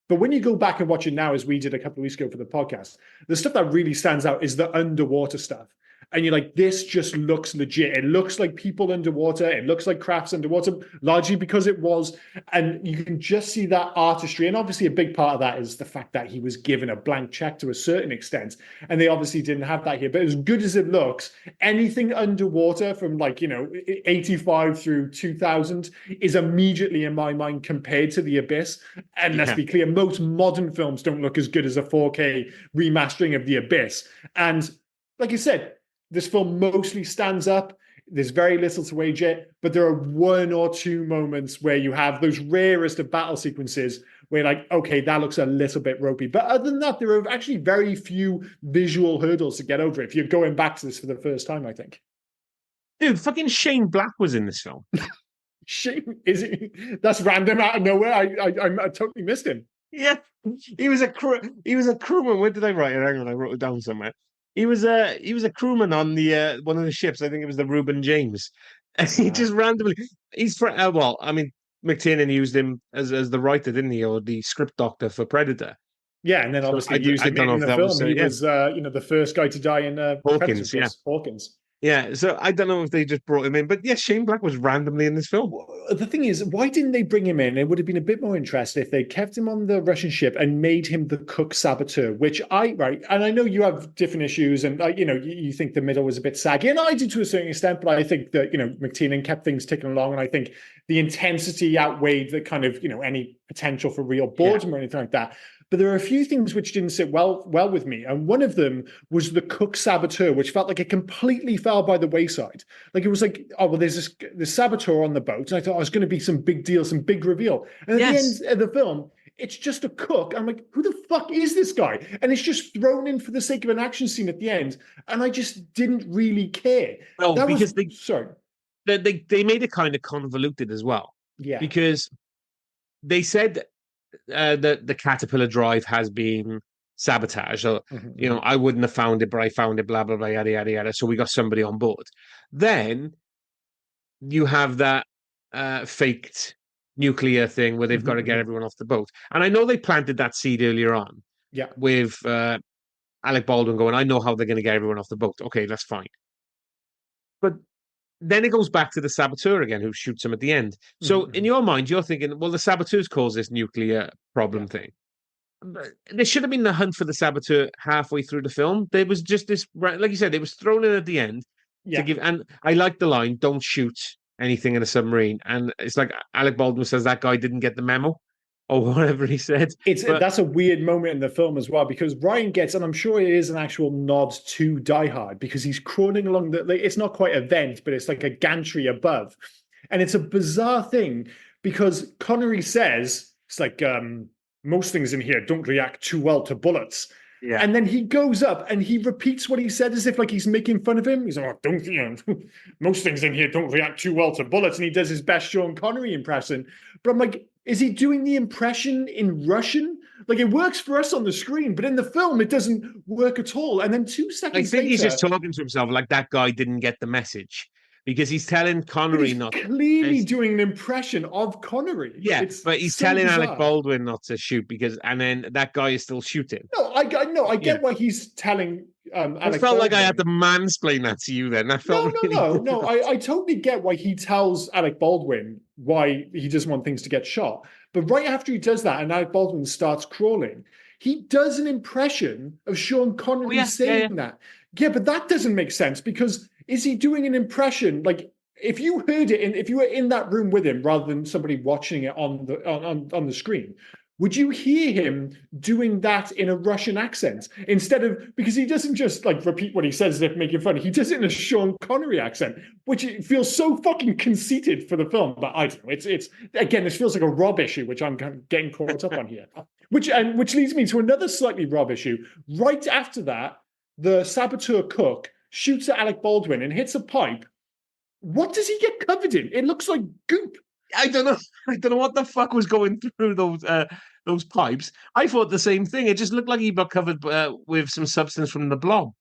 But when you go back and watch it now, as we did a couple of weeks ago for the podcast, the stuff that really stands out is the underwater stuff. And you're like, this just looks legit. It looks like people underwater. It looks like crafts underwater, largely because it was. And you can just see that artistry. And obviously, a big part of that is the fact that he was given a blank check to a certain extent. And they obviously didn't have that here. But as good as it looks, anything underwater from 85 through 2000 is immediately in my mind compared to The Abyss. And let's be clear, most modern films don't look as good as a 4K remastering of The Abyss. And like you said, this film mostly stands up. There's very little to wage it, but there are one or two moments where you have those rarest of battle sequences where you're like, okay, that looks a little bit ropey. But other than that, there are actually very few visual hurdles to get over if you're going back to this for the first time, I think. Dude, fucking Shane Black was in this film. Shane, is he? That's random out of nowhere. I totally missed him. Yeah, he was a crewman. Where did I write it? Hang on, I wrote it down somewhere. He was a crewman on the one of the ships. I think it was the Reuben James. And he just randomly, he's for well, I mean, McTiernan used him as the writer, didn't he, or the script doctor for Predator? Yeah, and then obviously used him in the film. Was, he was the first guy to die in Hawkins. Predator, Hawkins. Yeah, so I don't know if they just brought him in, but yeah, Shane Black was randomly in this film. The thing is, why didn't they bring him in? It would have been a bit more interesting if they kept him on the Russian ship and made him the cook saboteur, which and I know you have different issues, and you think the middle was a bit saggy, and I do to a certain extent, but I think that McTiernan kept things ticking along, and I think the intensity outweighed the kind of any potential for real boredom or anything like that. But there are a few things which didn't sit well with me. And one of them was the cook saboteur, which felt like it completely fell by the wayside. Like it was like, oh, well, there's this saboteur on the boat. And I thought, it's going to be some big deal, some big reveal. And at the end of the film, it's just a cook. I'm like, who the fuck is this guy? And it's just thrown in for the sake of an action scene at the end. And I just didn't really care. Well, they made it kind of convoluted as well. Yeah. Because they said the caterpillar drive has been sabotaged. So, I wouldn't have found it, but I found it, blah, blah, blah, yada, yada, yada. So we got somebody on board. Then you have that faked nuclear thing where they've got to get everyone off the boat. And I know they planted that seed earlier on with Alec Baldwin going, I know how they're going to get everyone off the boat. Okay, that's fine. But then it goes back to the saboteur again, who shoots him at the end. So in your mind, you're thinking, well, the saboteurs caused this nuclear problem thing. But there should have been the hunt for the saboteur halfway through the film. There was just this, like you said, it was thrown in at the end to give. And I like the line, "Don't shoot anything in a submarine." And it's like Alec Baldwin says that guy didn't get the memo, or whatever he said. That's a weird moment in the film as well, because Ryan gets, and I'm sure it is an actual nod to Die Hard, because he's crawling along it's not quite a vent, but it's like a gantry above. And it's a bizarre thing because Connery says, it's like, most things in here don't react too well to bullets. Yeah. And then he goes up and he repeats what he said as if like he's making fun of him. He's like, most things in here don't react too well to bullets. And he does his best Sean Connery impression. But I'm like, is he doing the impression in Russian? Like it works for us on the screen, but in the film, it doesn't work at all. And then 2 seconds later... he's just talking to himself like that guy didn't get the message. Because he's telling Connery not clearly doing an impression of Connery. Yeah, but he's telling Alec Baldwin not to shoot and then that guy is still shooting. No, I get why he's telling Alec I felt Baldwin. Like I had to mansplain that to you then. No. I totally get why he tells Alec Baldwin why he doesn't want things to get shot. But right after he does that and Alec Baldwin starts crawling, he does an impression of Sean Connery saying that. Yeah, but that doesn't make sense because is he doing an impression? Like if you heard it, if you were in that room with him rather than somebody watching it on the screen, would you hear him doing that in a Russian accent instead of, because he doesn't just like repeat what he says as if making fun, he does it in a Sean Connery accent, which it feels so fucking conceited for the film. But I don't know, it's again, this feels like a Rob issue, which I'm kind of getting caught up on here. Which leads me to another slightly Rob issue. Right after that, the saboteur cook shoots at Alec Baldwin and hits a pipe. What does he get covered in? It looks like goop. I don't know. I don't know what the fuck was going through those pipes. I thought the same thing. It just looked like he got covered with some substance from the blob.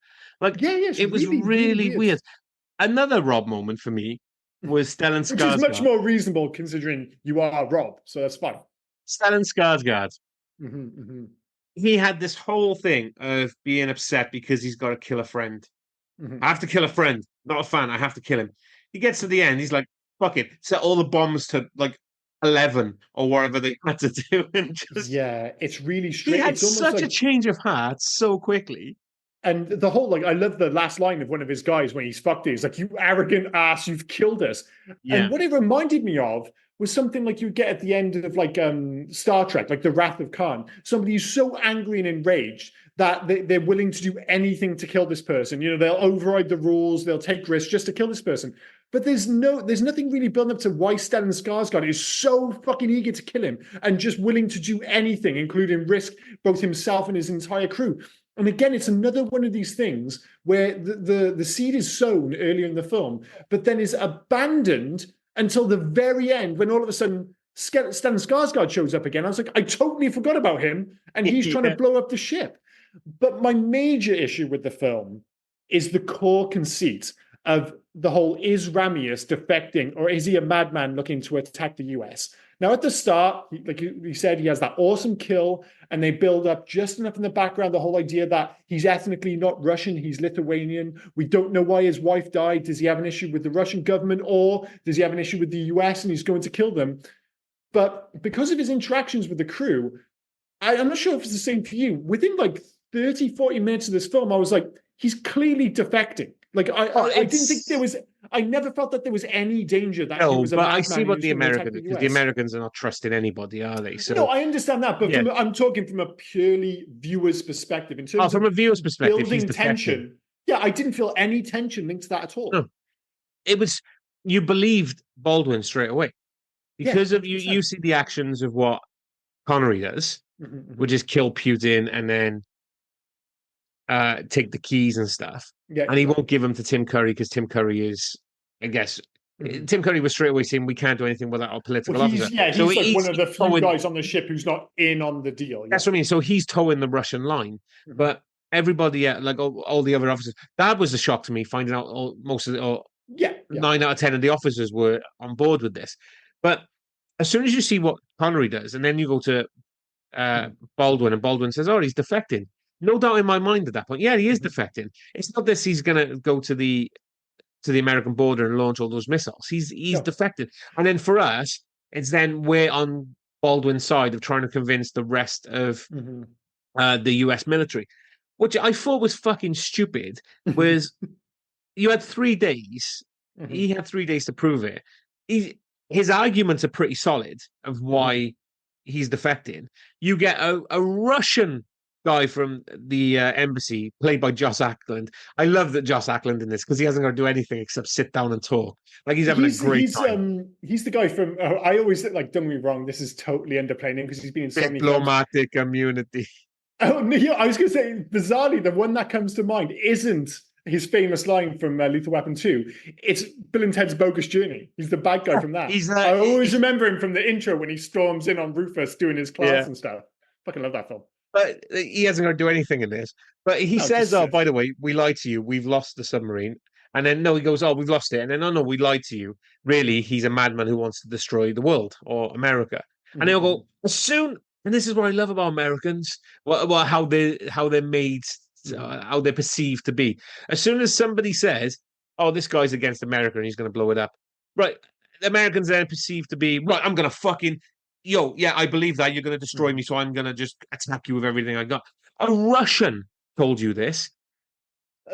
Like, Yeah, it was really weird. Another Rob moment for me was Stellan Skarsgård. Which is much more reasonable considering you are Rob, so that's fine. Stellan Skarsgård. Mm-hmm, mm-hmm. He had this whole thing of being upset because he's got to kill a friend. Mm-hmm. I have to kill a friend. Not a fan. I have to kill him. He gets to the end. He's like, fuck it. Set all the bombs to like 11 or whatever they had to do. And just, yeah, it's really strange. He had such a change of heart so quickly. And the whole, like, I love the last line of one of his guys when he's fucked it. He's like, you arrogant ass, you've killed us. Yeah. And what it reminded me of was something like you get at the end of like Star Trek, like the Wrath of Khan. Somebody who's so angry and enraged that they're willing to do anything to kill this person. You know, they'll override the rules, they'll take risks just to kill this person. But there's nothing really building up to why Stellan Skarsgård is so fucking eager to kill him and just willing to do anything, including risk both himself and his entire crew. And again, it's another one of these things where the seed is sown earlier in the film, but then is abandoned until the very end when all of a sudden Stellan Skarsgård shows up again. I was like, I totally forgot about him, and he's trying to blow up the ship. But my major issue with the film is the core conceit of the whole, is Ramius defecting or is he a madman looking to attack the US? Now, at the start, like you said, he has that awesome kill, and they build up just enough in the background the whole idea that he's ethnically not Russian, he's Lithuanian. We don't know why his wife died. Does he have an issue with the Russian government, or does he have an issue with the US and he's going to kill them? But because of his interactions with the crew, I'm not sure if it's the same for you. Within like 30, 40 minutes of this film, I was like, he's clearly defecting. Like, I didn't think there was, I never felt that there was any danger that he was a madman. I see what the Americans, because the Americans are not trusting anybody, are they? So no, I understand that, but I'm talking from a purely viewer's perspective. In terms from a viewer's perspective, building tension. Yeah, I didn't feel any tension linked to that at all. No. It was, you believed Baldwin straight away. Because of you see the actions of what Connery does, which is kill Putin and then take the keys and stuff. Yeah, and he won't give them to Tim Curry because Tim Curry is, I guess, Tim Curry was straight away saying we can't do anything without our political officer. Yeah, he's like one of the few guys on the ship who's not in on the deal. Yeah. That's what I mean. So he's towing the Russian line, but everybody, like all the other officers, that was a shock to me. Finding out most of the 9 out of 10 of the officers were on board with this. But as soon as you see what Connery does, and then you go to Baldwin, and Baldwin says, "Oh, he's defecting." No doubt in my mind at that point. Yeah, he is defecting. It's not this he's going to go to the American border and launch all those missiles. He's defected. And then for us, it's then we're on Baldwin's side of trying to convince the rest of the US military, which I thought was fucking stupid. Was you had 3 days. He had 3 days to prove it. His arguments are pretty solid of why he's defecting. You get a Russian guy from the embassy, played by Joss Ackland. I love that Joss Ackland in this because he hasn't got to do anything except sit down and talk. Like he's having a great time. He's the guy from. I always like. Don't get me wrong. This is totally underplaying him because he's been in so many diplomatic immunity. Oh no! Yeah, I was going to say bizarrely, the one that comes to mind isn't his famous line from Lethal Weapon 2. It's Bill and Ted's Bogus Journey. He's the bad guy from that. I always remember him from the intro when he storms in on Rufus doing his class and stuff. Fucking love that film. But he hasn't got to do anything in this. But he says, "Oh, by the way, we lied to you. We've lost the submarine." And then no, he goes, "Oh, we've lost it." And then no, we lied to you. Really, he's a madman who wants to destroy the world or America. And they'll go as soon. And this is what I love about Americans. Well, how they're made, how they're perceived to be. As soon as somebody says, "Oh, this guy's against America and he's going to blow it up," right? The Americans then perceived to be right. I'm going to fucking. I believe that you're going to destroy me, so I'm going to just attack you with everything I got. A Russian told you this.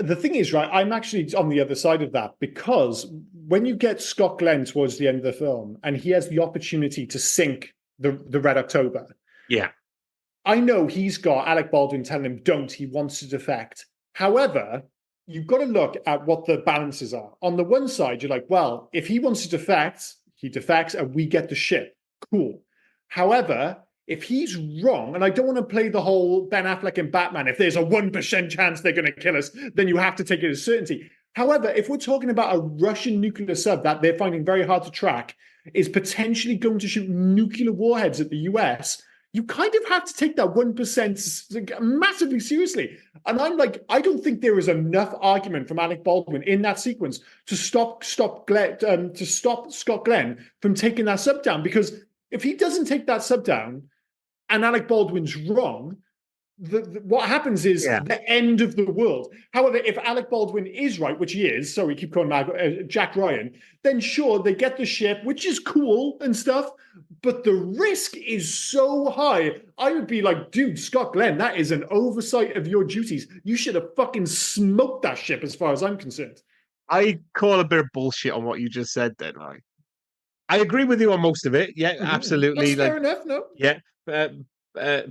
The thing is, right, I'm actually on the other side of that because when you get Scott Glenn towards the end of the film and he has the opportunity to sink the Red October, Yeah. I know he's got Alec Baldwin telling him, don't, he wants to defect. However, you've got to look at what the balances are. On the one side, you're like, well, if he wants to defect, he defects and we get the ship. Cool. However, if he's wrong, and I don't want to play the whole Ben Affleck and Batman, if there's a 1% chance they're going to kill us, then you have to take it as certainty. However, if we're talking about a Russian nuclear sub that they're finding very hard to track, is potentially going to shoot nuclear warheads at the US, you kind of have to take that 1% massively seriously. And I'm like, I don't think there is enough argument from Alec Baldwin in that sequence to stop Scott Glenn from taking that sub down. Because if he doesn't take that sub down and Alec Baldwin's wrong, what happens is the end of the world. However, if Alec Baldwin is right, which he is, sorry, keep calling him Jack Ryan, then sure, they get the ship, which is cool and stuff, but the risk is so high. I would be like, dude, Scott Glenn, that is an oversight of your duties. You should have fucking smoked that ship as far as I'm concerned. I call a bit of bullshit on what you just said then, right? I agree with you on most of it. Yeah, absolutely. That's fair enough, no? Yeah,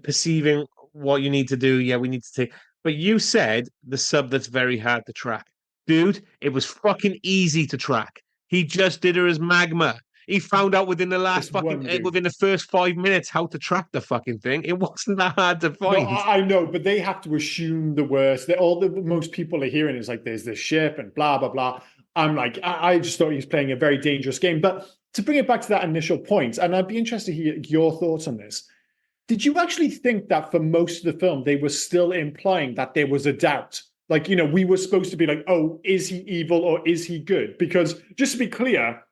perceiving what you need to do. Yeah, we need to take. But you said the sub that's very hard to track. Dude, it was fucking easy to track. He just did her as Magma. He found out within the within the first 5 minutes how to track the fucking thing. It wasn't that hard to find. No, I know, but they have to assume the worst. Most people are hearing is like, there's this ship and blah, blah, blah. I'm like, I just thought he was playing a very dangerous game. But to bring it back to that initial point, and I'd be interested to hear your thoughts on this. Did you actually think that for most of the film, they were still implying that there was a doubt? Like, we were supposed to be like, oh, is he evil or is he good? Because just to be clear,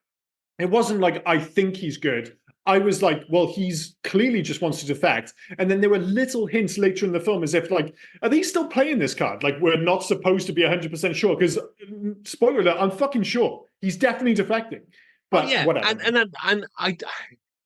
it wasn't like, I think he's good. I was like, well, he's clearly just wants to defect. And then there were little hints later in the film as if like, are they still playing this card? Like, we're not supposed to be 100% sure. Because, spoiler alert, I'm fucking sure. He's definitely defecting. But yeah, whatever.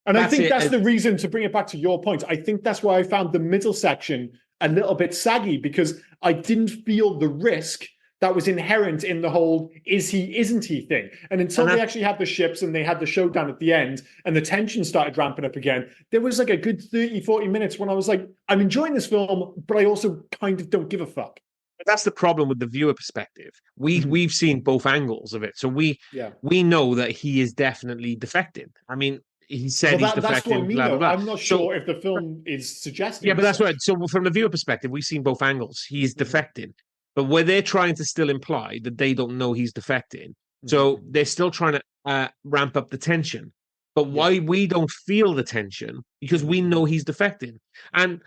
And I think that's the reason, to bring it back to your point, I think that's why I found the middle section a little bit saggy, because I didn't feel the risk that was inherent in the whole is he, isn't he thing. And until they actually had the ships and they had the showdown at the end and the tension started ramping up again, there was like a good 30, 40 minutes when I was like, I'm enjoying this film, but I also kind of don't give a fuck. That's the problem with the viewer perspective. We've seen both angles of it. So we know that he is definitely defecting. I mean, he said he's defecting. That's what I mean, blah, blah, blah. I'm not sure if the film is suggesting. Yeah, but that's right. So from the viewer perspective, we've seen both angles. He's defecting. But where they're trying to still imply that they don't know he's defecting. So they're still trying to ramp up the tension. But why we don't feel the tension? Because we know he's defecting. And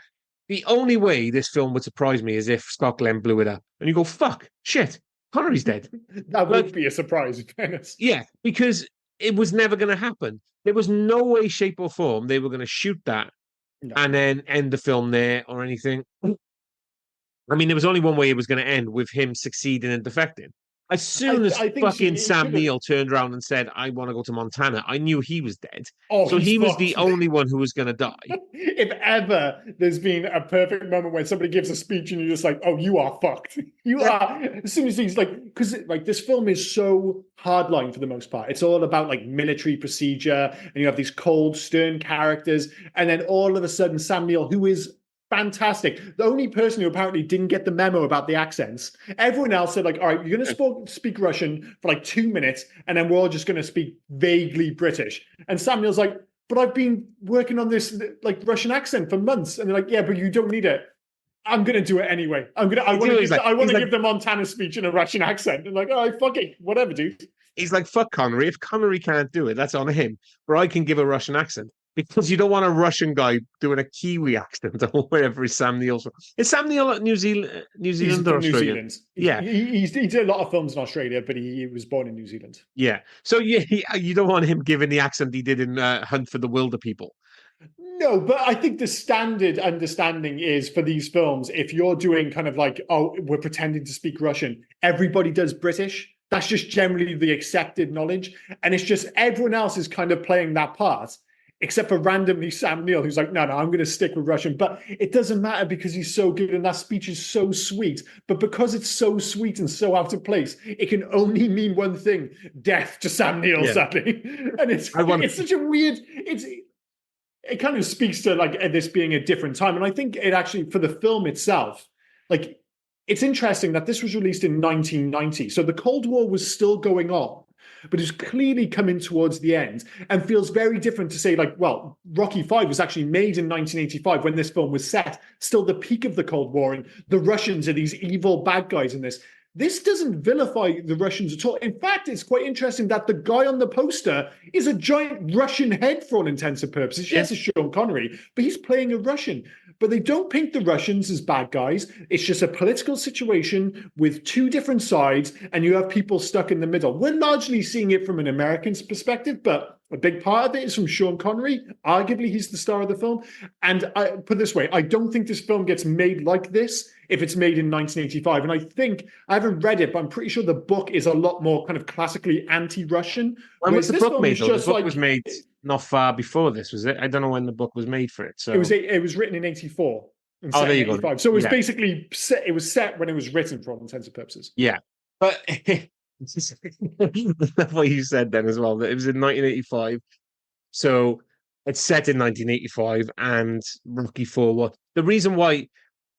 the only way this film would surprise me is if Scott Glenn blew it up. And you go, fuck, shit, Connery's dead. That would be a surprise, in fairness. Yeah, because it was never going to happen. There was no way, shape, or form they were going to shoot that and then end the film there or anything. I mean, there was only one way it was going to end, with him succeeding and defecting. As soon as fucking Sam Neill turned around and said, I want to go to Montana, I knew he was dead. Oh, so he was the only one who was going to die. If ever there's been a perfect moment when somebody gives a speech and you're just like, oh, you are fucked. You are. As soon as he's like, because like this film is so hardline for the most part. It's all about like military procedure, and you have these cold, stern characters. And then all of a sudden, Sam Neill, who is fantastic. The only person who apparently didn't get the memo about the accents. Everyone else said like, all right, you're going to speak Russian for like 2 minutes, and then we're all just going to speak vaguely British. And Samuel's like, but I've been working on this like Russian accent for months. And they're like, yeah, but you don't need it. I'm going to do it anyway. I want to give the Montana speech in a Russian accent. And like, all right, fuck it. Whatever, dude. He's like, fuck Connery. If Connery can't do it, that's on him. But I can give a Russian accent. Because you don't want a Russian guy doing a Kiwi accent or whatever is Sam Neill's. Is Sam Neill New Zealand or Australia? New Zealand. Yeah. He did a lot of films in Australia, but he was born in New Zealand. Yeah. So you don't want him giving the accent he did in Hunt for the Wilder People. No, but I think the standard understanding is for these films, if you're doing kind of like, oh, we're pretending to speak Russian, everybody does British. That's just generally the accepted knowledge. And it's just everyone else is kind of playing that part. Except for randomly Sam Neill, who's like, no, I'm going to stick with Russian. But it doesn't matter because he's so good and that speech is so sweet. But because it's so sweet and so out of place, it can only mean one thing: death to Sam Neill, sadly. And it's such a weird. it kind of speaks to like this being a different time. And I think it actually, for the film itself, like it's interesting that this was released in 1990. So the Cold War was still going on, but it's clearly coming towards the end and feels very different to say, like, well, Rocky V was actually made in 1985 when this film was set, still the peak of the Cold War, and the Russians are these evil bad guys in this. This doesn't vilify the Russians at all. In fact, it's quite interesting that the guy on the poster is a giant Russian head for all intents and purposes. Yes, it's Sean Connery, but he's playing a Russian. But they don't paint the Russians as bad guys. It's just a political situation with two different sides, and you have people stuck in the middle. We're largely seeing it from an American's perspective, but a big part of it is from Sean Connery. Arguably, he's the star of the film. And I put it this way, I don't think this film gets made like this if it's made in 1985. And I think, I haven't read it, but I'm pretty sure the book is a lot more kind of classically anti-Russian. When was the book made, though? The book was made not far before this, was it? I don't know when the book was made for it. So it was written in 84. Oh, there you go. So it was basically set, it was set when it was written for all intents and purposes. Yeah. But that's what you said then as well, that it was in 1985. So it's set in 1985, and Rocky IV. What the reason why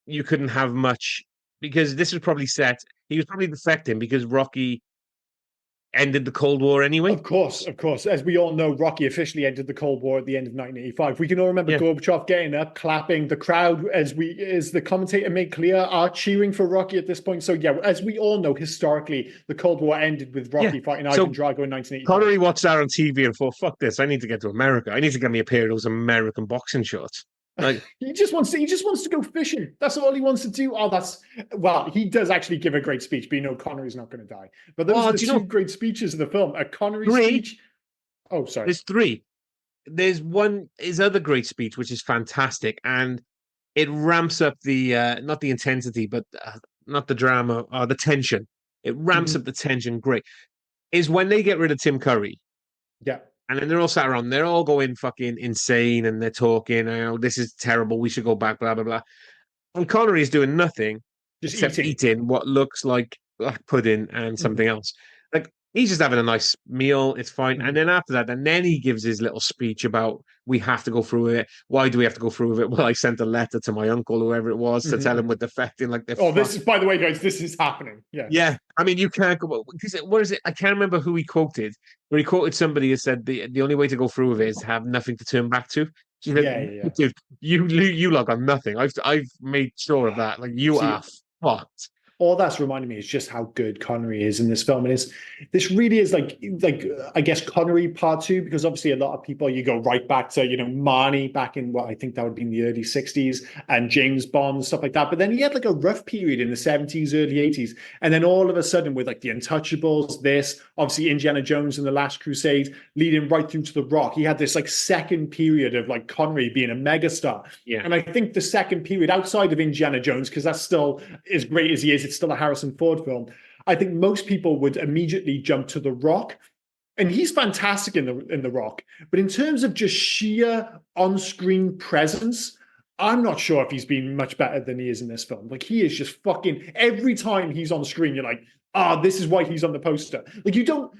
you couldn't have much, because this was probably set, he was probably defecting because Rocky ended the Cold War anyway. Of course. As we all know, Rocky officially ended the Cold War at the end of 1985. We can all remember Gorbachev getting up, clapping. The crowd, as the commentator made clear, are cheering for Rocky at this point. So yeah, as we all know, historically, the Cold War ended with Rocky fighting Ivan Drago in 1985. Connery watched that on TV and thought, "Fuck this! I need to get to America. I need to get me a pair of those American boxing shorts." Like he just wants to go fishing. That's all he wants to do. He does actually give a great speech, but you know Connery's not going to die. But those are the two great speeches of the film. A Connery speech. Oh, sorry. There's three. There's his other great speech, which is fantastic, and it ramps up the not the intensity, but not the drama or the tension. It ramps up the tension. Great. Is when they get rid of Tim Curry. Yeah. And then they're all sat around. They're all going fucking insane, and they're talking. Oh, this is terrible. We should go back. Blah blah blah. And Connery is doing nothing except eating what looks like black pudding and something else. Like he's just having a nice meal. It's fine. And then after that, and then he gives his little speech about we have to go through with it. Why do we have to go through with it? Well, I sent a letter to my uncle, whoever it was, to tell him we're defecting. Like this is, by the way, guys, this is happening. Yeah. Yeah. I mean, you can't go. What is it? I can't remember who he quoted. Where he quoted somebody who said the only way to go through with it is to have nothing to turn back to. Yeah. Dude, you lot got nothing. I've made sure of that. Like you are fucked. All that's reminding me is just how good Connery is in this film. And this really is like I guess Connery part two, because obviously a lot of people, you go right back to, Marnie back in what I think that would be in the early 60s, and James Bond, stuff like that. But then he had like a rough period in the 70s, early 80s. And then all of a sudden with like The Untouchables, this, obviously Indiana Jones and The Last Crusade, leading right through to The Rock. He had this like second period of like Connery being a megastar. Yeah. And I think the second period outside of Indiana Jones, because that's still as great as he is, it's still a Harrison Ford film. I think most people would immediately jump to The Rock, and he's fantastic in the Rock. But in terms of just sheer on-screen presence, I'm not sure if he's been much better than he is in this film. Like he is just fucking every time he's on screen, you're like, this is why he's on the poster. Like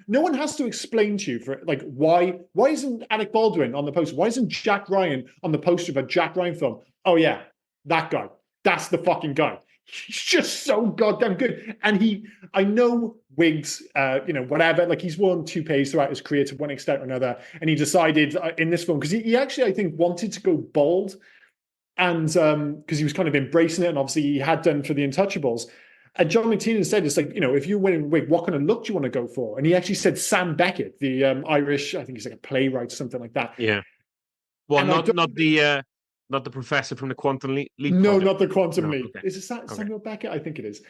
no one has to explain to you for like why isn't Alec Baldwin on the poster? Why isn't Jack Ryan on the poster of a Jack Ryan film? Oh yeah, that guy. That's the fucking guy. He's just so goddamn good. And I know wigs, whatever, like he's worn toupees throughout his career to one extent or another. And he decided in this film, because he actually, I think, wanted to go bald, and because he was kind of embracing it, and obviously he had done for The Untouchables. And John McTiernan said, it's like, if you're wearing a wig, what kind of look do you want to go for? And he actually said Sam Beckett, the Irish, I think he's like a playwright, something like that. Yeah. Well, not the professor from the Quantum Leap. No, not the Quantum Leap. Okay. Is it Samuel Beckett? I think it is.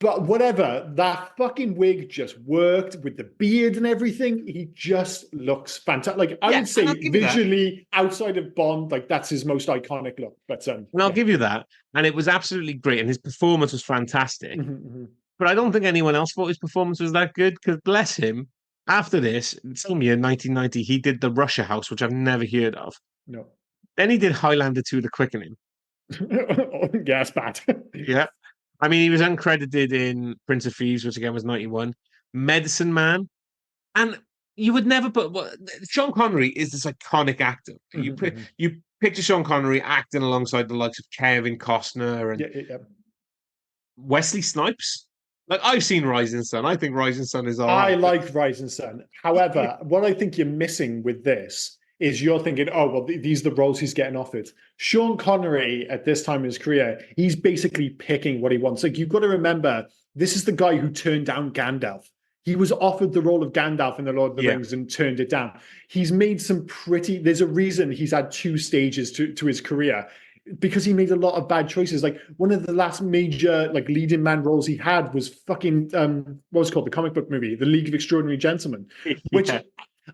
But whatever, that fucking wig just worked with the beard and everything. He just looks fantastic. Like I would say visually, outside of Bond, like that's his most iconic look. But and I'll give you that. And it was absolutely great. And his performance was fantastic. But I don't think anyone else thought his performance was that good, because bless him, after this, tell me in 1990, he did The Russia House, which I've never heard of. No. Then he did Highlander 2: The Quickening. Yeah, that's bad. Yeah. I mean, he was uncredited in Prince of Thieves, which again was 91. Medicine Man. And you would never put Sean Connery is this iconic actor. You picture Sean Connery acting alongside the likes of Kevin Costner and Yeah. Wesley Snipes. Like I've seen Rising Sun. I think Rising Sun is all I right. like Rising Sun. However, what I think you're missing with this is you're thinking, oh, well, these are the roles he's getting offered. Sean Connery, at this time in his career, he's basically picking what he wants. Like, you've got to remember, this is the guy who turned down Gandalf. He was offered the role of Gandalf in The Lord of the Rings and turned it down. He's made some there's a reason he's had 2 stages to his career, because he made a lot of bad choices. Like, one of the last major leading man roles he had was fucking what was it called, the comic book movie, The League of Extraordinary Gentlemen, which I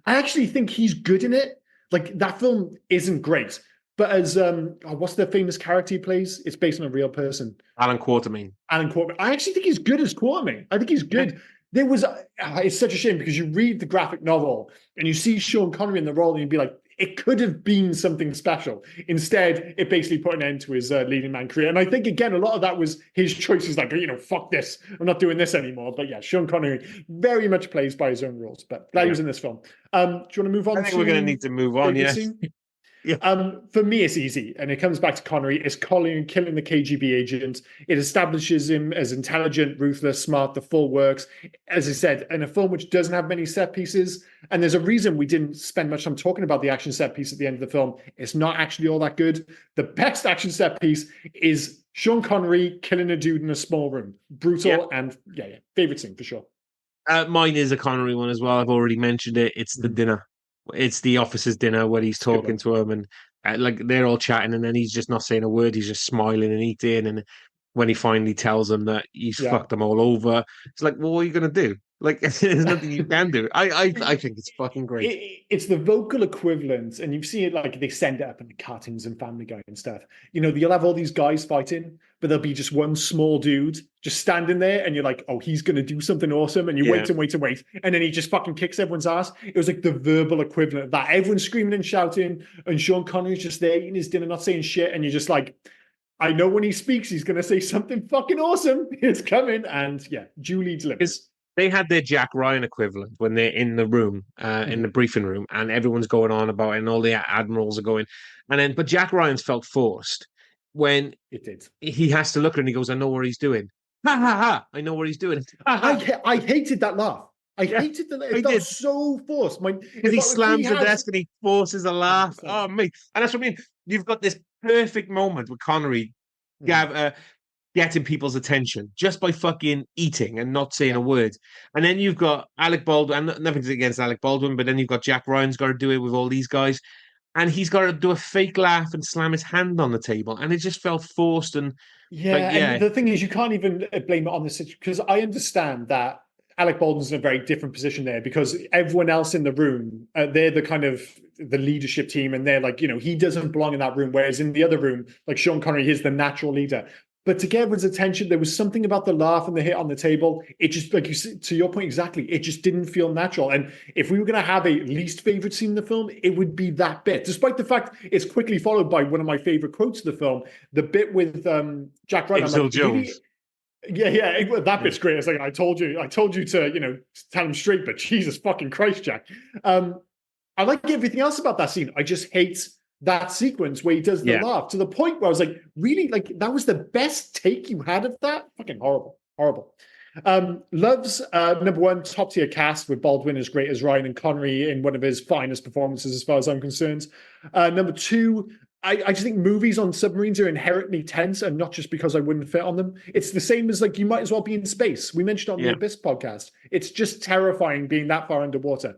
actually think he's good in it. Like, that film isn't great, but as what's the famous character he plays? It's based on a real person. Alan Quatermain. I actually think he's good as Quatermain. I think he's good. Yeah. There was it's such a shame, because you read the graphic novel and you see Sean Connery in the role and you'd be like, it could have been something special. Instead, it basically put an end to his leading man career. And I think, again, a lot of that was his choices, like, fuck this, I'm not doing this anymore. But yeah, Sean Connery very much plays by his own rules. But glad he was in this film. Do you want to move on? I think we're going to need to move on, yeah. Yeah. For me, it's easy, and it comes back to Connery. It's killing the KGB agent. It establishes him as intelligent, ruthless, smart, the full works. As I said, in a film which doesn't have many set pieces, and there's a reason we didn't spend much time talking about the action set piece at the end of the film. It's not actually all that good. The best action set piece is Sean Connery killing a dude in a small room. Brutal, and favorite scene for sure. Mine is a Connery one as well. I've already mentioned it. It's the dinner. It's the officer's dinner where he's talking to him, and they're all chatting, and then he's just not saying a word. He's just smiling and eating. And when he finally tells them that he's fucked them all over, it's like, well, what are you going to do? Like, there's nothing you can do. I think it's fucking great. It's the vocal equivalent, and you've seen it, like, they send it up in the cartoons and Family Guy and stuff. You'll have all these guys fighting, but there'll be just one small dude just standing there, and you're like, oh, he's going to do something awesome, and you wait and wait and wait, and then he just fucking kicks everyone's ass. It was like the verbal equivalent of that. Everyone's screaming and shouting, and Sean Connery's just there eating his dinner, not saying shit, and you're just like, I know when he speaks, he's going to say something fucking awesome. It's coming, and Julie delivers. They had their Jack Ryan equivalent when they're in the room, in the briefing room, and everyone's going on about it, and all the admirals are going. But Jack Ryan's felt forced when he has to look at it and he goes, I know what he's doing. Ha ha ha! I know what he's doing. I hated that laugh. I hated that. It felt so forced. Because he slams the desk and he forces a laugh. Oh, mate. And that's what I mean. You've got this perfect moment with Connery getting people's attention just by fucking eating and not saying a word. And then you've got Alec Baldwin. Nothing against Alec Baldwin, but then you've got Jack Ryan's got to do it with all these guys. And he's got to do a fake laugh and slam his hand on the table. And it just felt forced. And and the thing is, you can't even blame it on the situation, because I understand that Alec Baldwin's in a very different position there, because everyone else in the room, they're the kind of the leadership team, and they're like, he doesn't belong in that room. Whereas in the other room, like Sean Connery, he's the natural leader. But to get everyone's attention, there was something about the laugh and the hit on the table. It just, like you said, to your point exactly, it just didn't feel natural. And if we were going to have a least favorite scene in the film, it would be that bit, despite the fact it's quickly followed by one of my favorite quotes of the film, the bit with Jack Ryan. Jones. That bit's great. It's like, I told you to, tell him straight, but Jesus fucking Christ, Jack. I like everything else about that scene. I just hate that sequence where he does the laugh, to the point where I was like, really? Like, that was the best take you had of that? Fucking horrible. Love's number one, top tier cast, with Baldwin as great as Ryan and Connery in one of his finest performances as far as I'm concerned. Number two, I just think movies on submarines are inherently tense, and not just because I wouldn't fit on them. It's the same as, like, you might as well be in space. We mentioned on the Abyss podcast. It's just terrifying being that far underwater.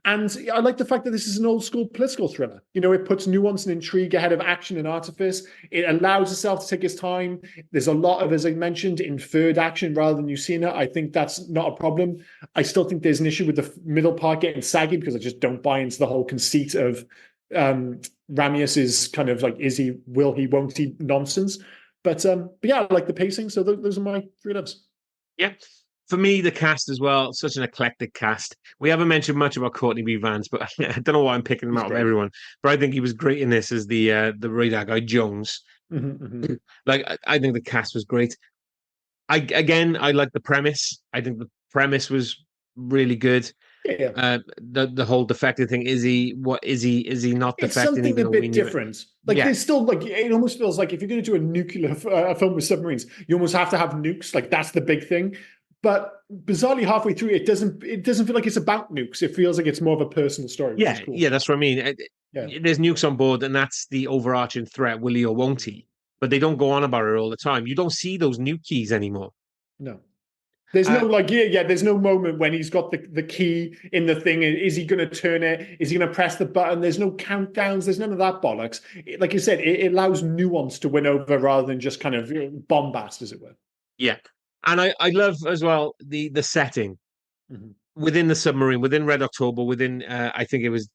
And I like the fact that this is an old school political thriller. It puts nuance and intrigue ahead of action and artifice. It allows itself to take its time. There's a lot of, as I mentioned, inferred action rather than you seeing it. I think that's not a problem. I still think there's an issue with the middle part getting saggy, because I just don't buy into the whole conceit of Ramius is kind of like, is he, will he, won't he nonsense. But I like the pacing. So those are my 3 loves. Yeah. For me, the cast as well, such an eclectic cast. We haven't mentioned much about Courtney B. Vance, but I don't know why I'm picking him out of everyone. But I think he was great in this as the radar guy, Jones. Like, I think the cast was great. I like the premise. I think the premise was really good. Yeah. The whole defected thing. Is he not It's defecting something even a though we bit knew it? different. Like Yeah. there's still like it almost feels like if you're going to do a nuclear film with submarines, you almost have to have nukes. Like that's the big thing. But bizarrely, halfway through, it doesn't feel like it's about nukes. It feels like it's more of a personal story, which is Yeah, cool. yeah, that's what I mean. Yeah. There's nukes on board, and that's the overarching threat, will he or won't he? But they don't go on about it all the time. You don't see those nuke keys anymore. No. There's no Uh, like there's no moment when he's got the key in the thing. Is he going to turn it? Is he going to press the button? There's no countdowns. There's none of that bollocks. Like you said, it allows nuance to win over rather than just kind of bombast, as it were. yeah, and I love as well the setting Mhm. within the submarine, within Red October, within I think it was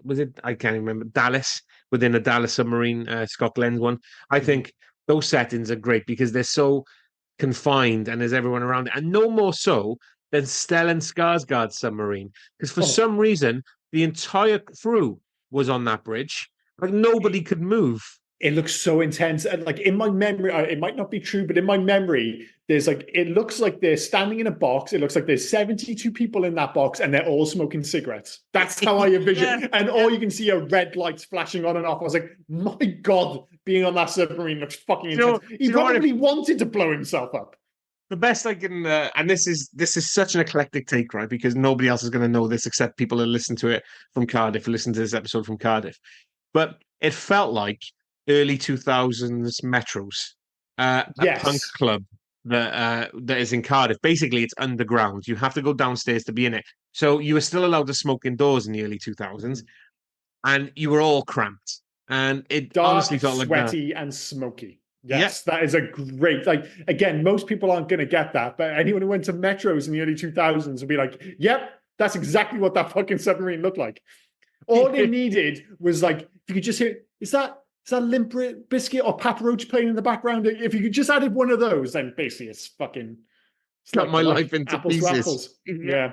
it I can't even remember Dallas, within the Dallas submarine, Scott Glenn's one. I Mhm. think those settings are great because they're so confined and there's everyone around it, and no more so than Stellan Skarsgård's submarine because for Oh, some reason the entire crew was on that bridge, like nobody could move. it looks so intense. And like in my memory, it might not be true, but in my memory, there's like it looks like they're standing in a box. It looks like there's 72 people in that box and they're all smoking cigarettes. That's how I envision. Yeah, And all you can see are red lights flashing on and off. I was like, my God, being on that submarine looks fucking intense. He probably wanted to blow himself up. the best I can, and this is such an eclectic take, right? Because nobody else is going to know this except people who listen to it from Cardiff, who listen to this episode from Cardiff. But it felt like early 2000s metros, a punk Yes. club that is in Cardiff. Basically, it's underground. You have to go downstairs to be in it. So you were still allowed to smoke indoors in the early 2000s, and you were all cramped. And it honestly Dark, felt like that. sweaty, and smoky. Yeah, Yes, that is a great, like, again, most people aren't going to get that, but anyone who went to metros in the early 2000s would be like, yep, that's exactly what that fucking submarine looked like. All they needed was like, you could just hear, is that Limp Biscuit or Papa Roach playing in the background? If you could just added one of those, then basically it's cut my like life into apples to pieces. apples. Yeah.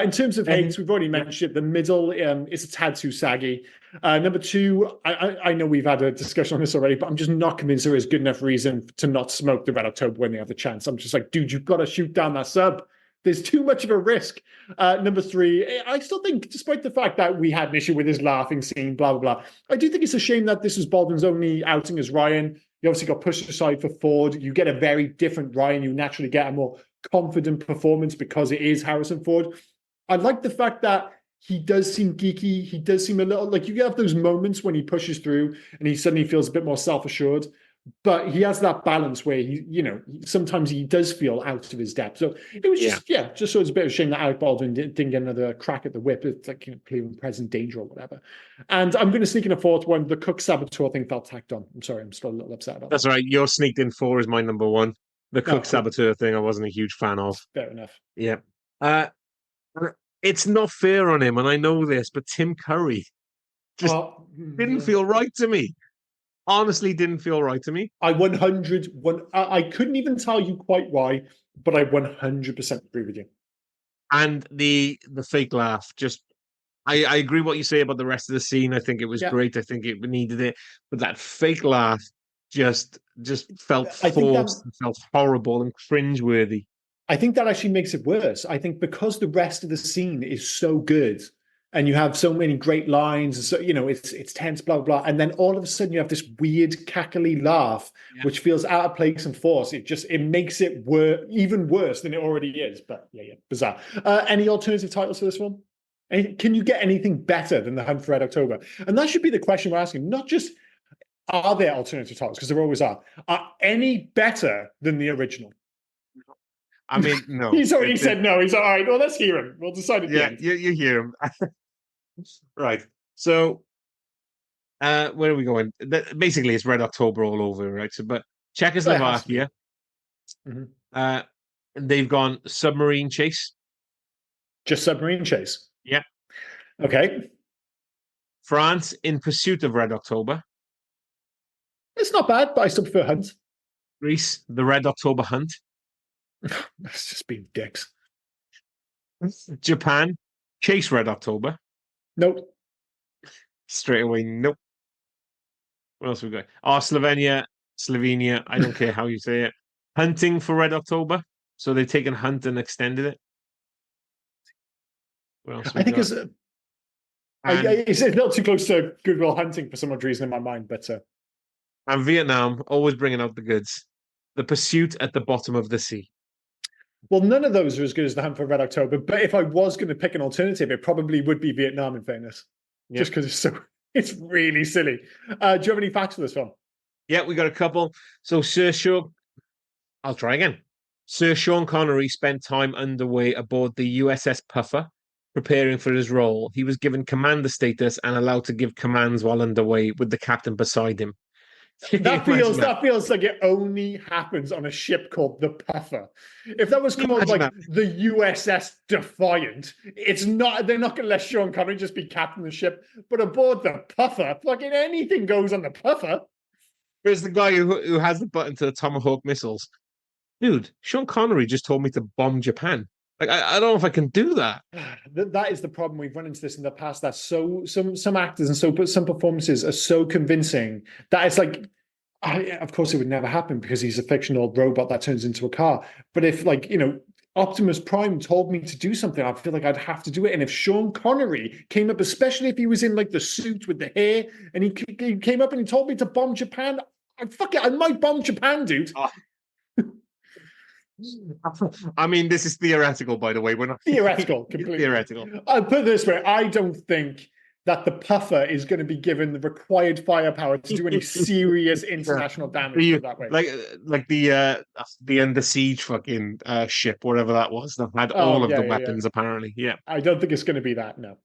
In terms of hates, we've already Yeah. mentioned it. The middle is a tad too saggy. Number two, I know we've had a discussion on this already, but I'm just not convinced there is good enough reason to not smoke the Red October when they have the chance. I'm just like, dude, you've got to shoot down that sub. There's too much of a risk. Number three, I still think, despite the fact that we had an issue with his laughing scene, blah, blah, blah, I do think it's a shame that this was Baldwin's only outing as Ryan. You obviously got pushed aside for Ford. You get a very different Ryan. You naturally get a more confident performance because it is Harrison Ford. I like the fact that he does seem geeky. He does seem a little like you have those moments when he pushes through and he suddenly feels a bit more self-assured. But he has that balance where sometimes he does feel out of his depth. So it was just so it's a bit of a shame that Alec Baldwin didn't get another crack at the whip. It's like clear present danger or whatever. And I'm going to sneak in a fourth one. The Cook Saboteur thing felt tacked on. I'm sorry, I'm still a little upset about That's that. right. Your sneaked in four is my number one. The Oh, Cook cool. Saboteur thing, I wasn't a huge fan of. Fair enough. Yeah. Uh, it's not fair on him, and I know this, but Tim Curry just didn't Yeah. feel right to me. Honestly, didn't feel right to me. I I couldn't even tell you quite why, but I 100% agree with you. And the fake laugh, just I agree what you say about the rest of the scene. I think it was Yeah. great. I think it needed it, but that fake laugh just felt I think that forced, and felt horrible and cringeworthy. I think that actually makes it worse. I think because the rest of the scene is so good and you have so many great lines, and so it's tense, blah, blah, blah. And then all of a sudden you have this weird cackly laugh, which feels out of place and forced. It makes it even worse than it already is. But yeah, bizarre. Any alternative titles for this one? Can you get anything better than The Hunt for Red October? And that should be the question we're asking, not just are there alternative titles, because there always are any better than the original? I mean, no. He's already said no. He's all right. Well, let's hear him. We'll decide at the end. You hear him. Right. So, where are we going? Basically, it's Red October all over, right? So, but Czechoslovakia, they've gone submarine chase. Just submarine chase. Yeah. Okay. France in pursuit of Red October. It's not bad, but I still prefer Hunt. Greece, the Red October hunt. That's just being dicks. Japan, chase Red October. Nope. Straight away, nope. What else we got? Oh, Slovenia. I don't care how you say it. Hunting for Red October. So they've taken hunt and extended it. What else I we think got? And, it's not too close to Good Will Hunting for some odd reason in my mind, but and Vietnam, always bringing out the goods. The Pursuit at the Bottom of the Sea. well, none of those are as good as The Hunt for Red October. But if I was going to pick an alternative, it probably would be Vietnam. In fairness, Yeah. just because it's really silly. Do you have any facts for this film? Yeah, we got a couple. So I'll try again. Sir Sean Connery spent time underway aboard the USS Puffer, preparing for his role. He was given commander status and allowed to give commands while underway with the captain beside him. That feels like it only happens on a ship called the Puffer. If that was called like the USS Defiant, it's not. They're not going to let Sean Connery just be captain of the ship. But aboard the Puffer, fucking anything goes on the Puffer. There's the guy who has the button to the Tomahawk missiles. Dude, Sean Connery just told me to bomb Japan. Like I don't know if I can do that. That is the problem. We've run into this in the past. That some actors and some performances are so convincing that it's like, of course, it would never happen because he's a fictional robot that turns into a car. But if Optimus Prime told me to do something, I feel like I'd have to do it. And if Sean Connery came up, especially if he was in like the suit with the hair, and he came up and he told me to bomb Japan, I might bomb Japan, dude. Oh. I mean, this is theoretical, by the way. We're not theoretical, completely theoretical. I'll put it this way: I don't think that the Puffer is going to be given the required firepower to do any serious international damage that way. Like the Under Siege fucking ship, whatever that was, that had all of the weapons. Apparently, yeah. I don't think it's going to be that. No.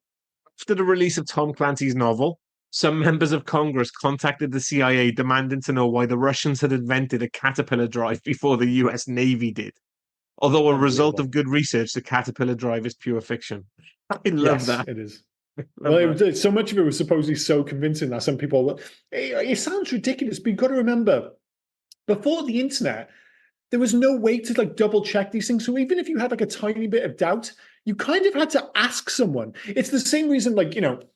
After the release of Tom Clancy's novel, some members of Congress contacted the CIA demanding to know why the Russians had invented a Caterpillar drive before the US Navy did. Although a result of good research, the Caterpillar drive is pure fiction. I love that. It is. Well, so much of it was supposedly so convincing that some people... It sounds ridiculous, but you've got to remember, before the internet, there was no way to double check these things. So even if you had a tiny bit of doubt, you kind of had to ask someone. It's the same reason,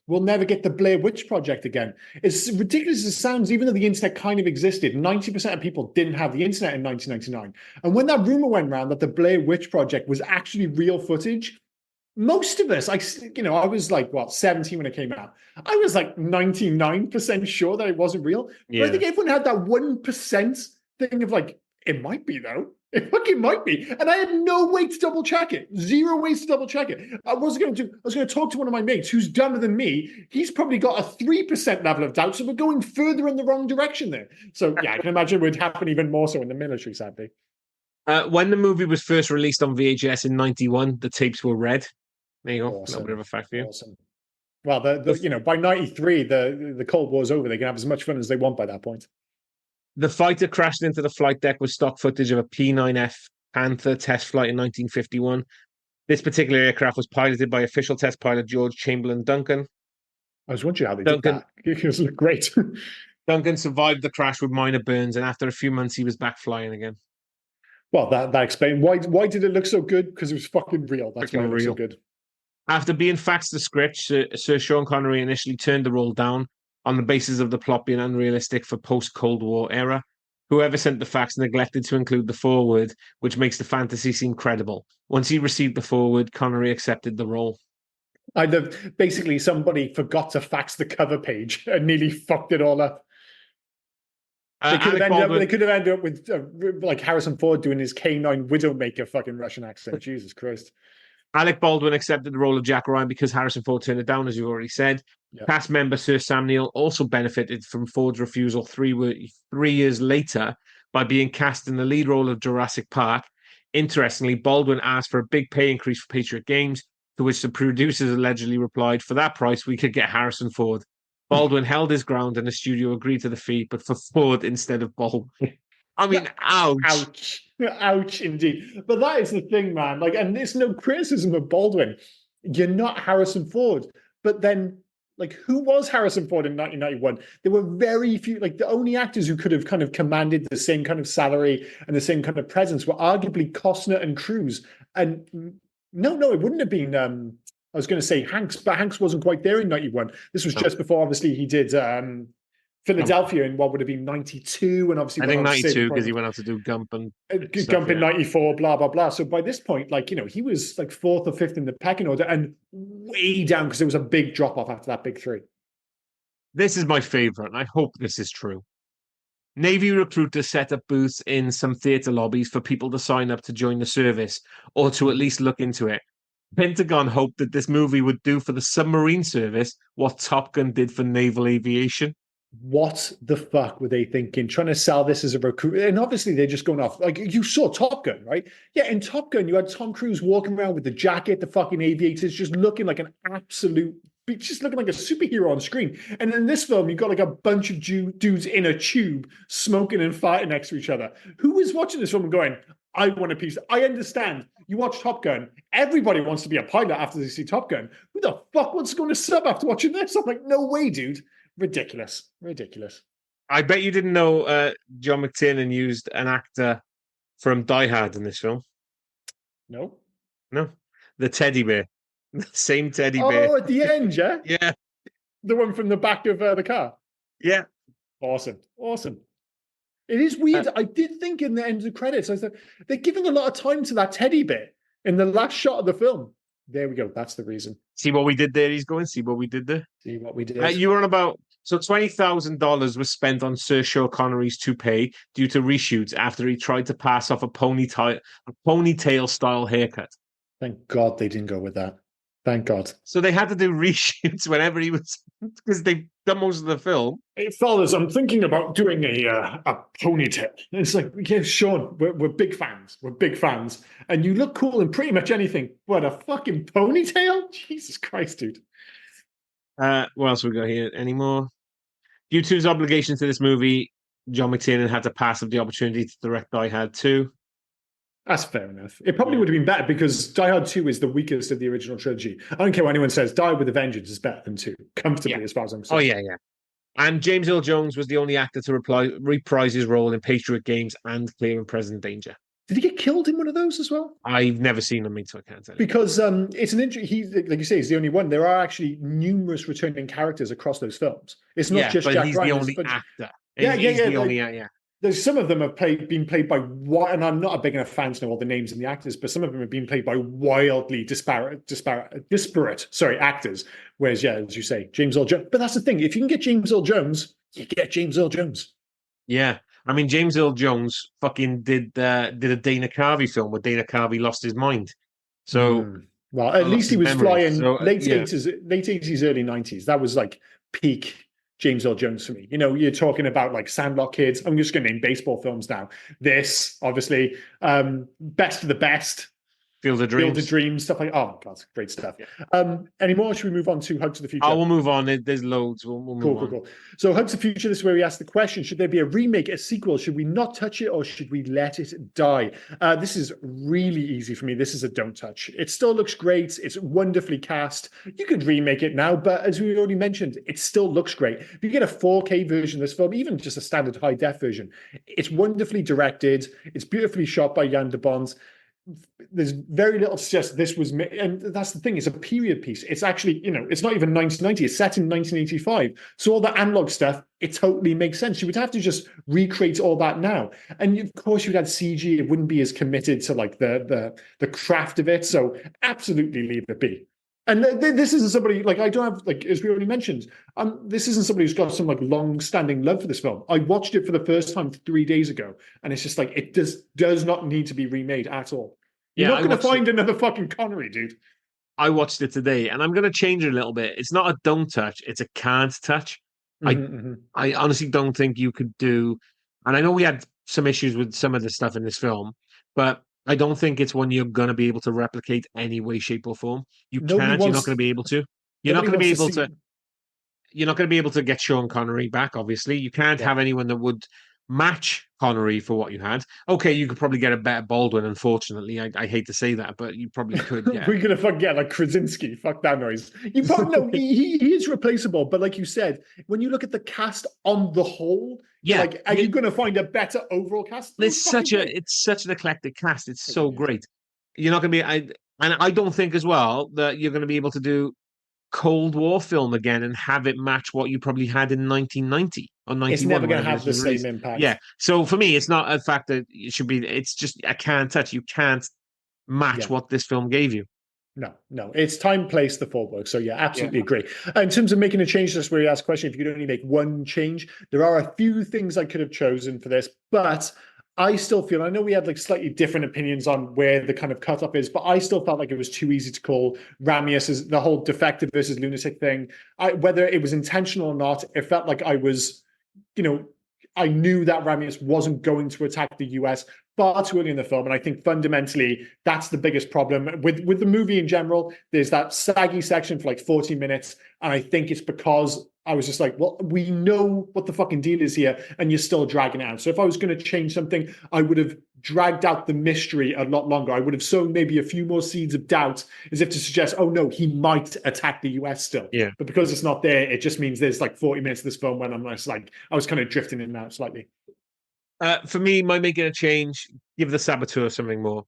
we'll never get the Blair Witch Project again. As ridiculous as it sounds, even though the internet kind of existed, 90% of people didn't have the internet in 1999. And when that rumor went around that the Blair Witch Project was actually real footage, most of us, I was 17 when it came out. I was 99% sure that it wasn't real. Yeah. But I think everyone had that 1% thing of it might be though. It fucking might be. And I had no way to double check it. Zero ways to double check it. I was going to talk to one of my mates who's dumber than me. He's probably got a 3% level of doubt. So we're going further in the wrong direction there. So yeah, I can imagine it would happen even more so in the military, sadly. When the movie was first released on VHS in 91, the tapes were red. There you go. Awesome. A little bit of a fact for you. Awesome. Well, by 93, the Cold War's over. They can have as much fun as they want by that point. The fighter crashed into the flight deck with stock footage of a P-9F Panther test flight in 1951. This particular aircraft was piloted by official test pilot George Chamberlain Duncan. I was wondering how they did that. It was great. Duncan survived the crash with minor burns, and after a few months, he was back flying again. Well, that explains why did it look so good? Because it was fucking real. That's why it looked so good. After being faxed the script, Sir Sean Connery initially turned the role down on the basis of the plot being unrealistic for post-Cold War era. Whoever sent the fax neglected to include the foreword, which makes the fantasy seem credible. Once he received the foreword, Connery accepted the role. Basically, somebody forgot to fax the cover page and nearly fucked it all up. They could have ended up with Harrison Ford doing his K9 Widowmaker fucking Russian accent. Jesus Christ. Alec Baldwin accepted the role of Jack Ryan because Harrison Ford turned it down, as you already said. Yep. Cast member Sir Sam Neill also benefited from Ford's refusal 3 years later by being cast in the lead role of Jurassic Park. Interestingly, Baldwin asked for a big pay increase for Patriot Games, to which the producers allegedly replied, "For that price, we could get Harrison Ford." Baldwin held his ground and the studio agreed to the fee, but for Ford instead of Baldwin. I mean, ouch. Ouch, indeed. But that is the thing, man. And there's no criticism of Baldwin. You're not Harrison Ford. But then, who was Harrison Ford in 1991? There were very few, the only actors who could have kind of commanded the same kind of salary and the same kind of presence were arguably Costner and Cruise. And no, it wouldn't have been, I was going to say Hanks, but Hanks wasn't quite there in 91. This was just before, obviously, he did Philadelphia in what would have been 92, and obviously I went think on to Saving 92 because Private he went out to do Gump and stuff. Gump in Yeah. 94, blah, blah, blah. So by this point, like, he was like fourth or fifth in the pecking order and way down because there was a big drop off after that big three. This is my favorite, and I hope this is true. Navy recruiters set up booths in some theatre lobbies for people to sign up to join the service or to at least look into it. Pentagon hoped that this movie would do for the submarine service what Top Gun did for naval aviation. What the fuck were they thinking? Trying to sell this as a recruit, and obviously they're just going off. Like, you saw Top Gun, right? Yeah, in Top Gun, you had Tom Cruise walking around with the jacket, the fucking aviators, just looking like an absolute, just looking like a superhero on screen. And in this film, you've got like a bunch of dudes in a tube smoking and fighting next to each other. Who is watching this film and going, I want a piece? I understand. You watch Top Gun. Everybody wants to be a pilot after they see Top Gun. Who the fuck wants to go on a sub after watching this? I'm like, no way, dude. Ridiculous. I bet you didn't know John McTiernan used an actor from Die Hard in this film. No. The teddy bear. The same teddy bear. Oh, at the end, yeah? Yeah. The one from the back of the car. Yeah. Awesome. It is weird. I did think in the end of the credits, I said, they're giving a lot of time to that teddy bear in the last shot of the film. There we go. That's the reason. See what we did there? He's going, see what we did there? See what we did. You were on about, so $20,000 was spent on Saoirse Connery's toupee due to reshoots after he tried to pass off a ponytail style haircut. Thank God they didn't go with that. Thank God. So they had to do reshoots whenever he was, because they've done most of the film. Hey, fellas, I'm thinking about doing a ponytail. It's like, yeah, Sean, we're big fans. We're big fans. And you look cool in pretty much anything. What, a fucking ponytail? Jesus Christ, dude. What else we got here? Any more? Due to his obligation to this movie, John McTiernan had to pass up the opportunity to direct Die Hard 2. That's fair enough. It probably would have been better because Die Hard 2 is the weakest of the original trilogy. I don't care what anyone says. Die with a Vengeance is better than 2, comfortably, as far as I'm concerned. Oh, yeah. And James Earl Jones was the only actor to reprise his role in Patriot Games and Clear and Present Danger. Did he get killed in one of those as well? I've never seen him, so I can't tell you. Because it's an injury. He, like you say, he's the only one. There are actually numerous returning characters across those films. It's not just Jack he's Ryan. The only actor. He's the only actor. There's some of them have been played by and I'm not a big enough fan to know all the names and the actors, but some of them have been played by wildly disparate actors. Whereas, yeah, as you say, James Earl Jones. But that's the thing. If you can get James Earl Jones, you get James Earl Jones. Yeah. I mean, James Earl Jones fucking did a Dana Carvey film where Dana Carvey lost his mind. So, well, at least he was flying late 80s, early 90s. That was like peak James Earl Jones for me. You're talking about like Sandlot Kids. I'm just going to name baseball films now. This, obviously, Best of the Best. Field of Dreams, stuff like, oh my God, great stuff. Yeah. Any more? Should we move on to Hug to the Future? We'll move on. There's loads. We'll move on. Cool. So Hug to the Future, this is where we ask the question, should there be a remake, a sequel? Should we not touch it or should we let it die? This is really easy for me. This is a don't touch. It still looks great. It's wonderfully cast. You could remake it now, but as we already mentioned, it still looks great. If you get a 4K version of this film, even just a standard high def version, it's wonderfully directed. It's beautifully shot by Jan de Bont. There's very little to suggest this was, and that's the thing, it's a period piece. It's actually, it's not even 1990, it's set in 1985. So all the analog stuff, it totally makes sense. You would have to just recreate all that now. And of course you'd have CG, it wouldn't be as committed to like the craft of it. So absolutely leave it be. And this isn't somebody, like, I don't have, like, as we already mentioned, this isn't somebody who's got some, like, long-standing love for this film. I watched it for the first time 3 days ago, and it's just, like, it does not need to be remade at all. You're not going to find another fucking Connery, dude. I watched it today, and I'm going to change it a little bit. It's not a don't touch, it's a can't touch. I honestly don't think you could do, and I know we had some issues with some of the stuff in this film, but I don't think it's one you're going to be able to replicate any way, shape, or form. You're not going to be able to. You're not going to be able to. You're not going to be able to get Sean Connery back. Obviously, you can't have anyone that would match Connery for what you had. Okay, you could probably get a better Baldwin. Unfortunately, I hate to say that, but you probably could. Yeah. We're gonna forget like Krasinski. Fuck that noise. You probably no. He is replaceable, but like you said, when you look at the cast on the whole. Yeah, like, are you going to find a better overall cast? It's such an eclectic cast. It's so great. You're not going to be, and I don't think as well that you're going to be able to do Cold War film again and have it match what you probably had in 1990. or It's 91, never going to whenever have this the was same released. impact. Yeah. So for me, it's not a fact that it should be. It's just a can't touch. You can't match Yeah. what this film gave you. No, no, it's time, place, the full work. So yeah, Yeah. absolutely agree. In terms of making a change, that's where you ask a question. If you could only make one change, there are a few things I could have chosen for this, but I still feel, I know we had like slightly different opinions on where the kind of cutoff is, but I still felt like it was too easy to call Ramius as the whole defective versus lunatic thing. Whether it was intentional or not, it felt like I was, you know, I knew that Ramius wasn't going to attack the US far too early in the film, and I think fundamentally that's the biggest problem with the movie in general. There's that saggy section for like 40 minutes, and I think it's because I was just like, well, we know what the fucking deal is here, and you're still dragging it out. So if I was going to change something, I would have dragged out the mystery a lot longer. I would have sown maybe a few more seeds of doubt, as if to suggest, oh no, he might attack the US still. Yeah. But because it's not there, it just means there's like 40 minutes of this film when I'm just like, I was kind of drifting in and out slightly. For me, my making a change, give the saboteur something more.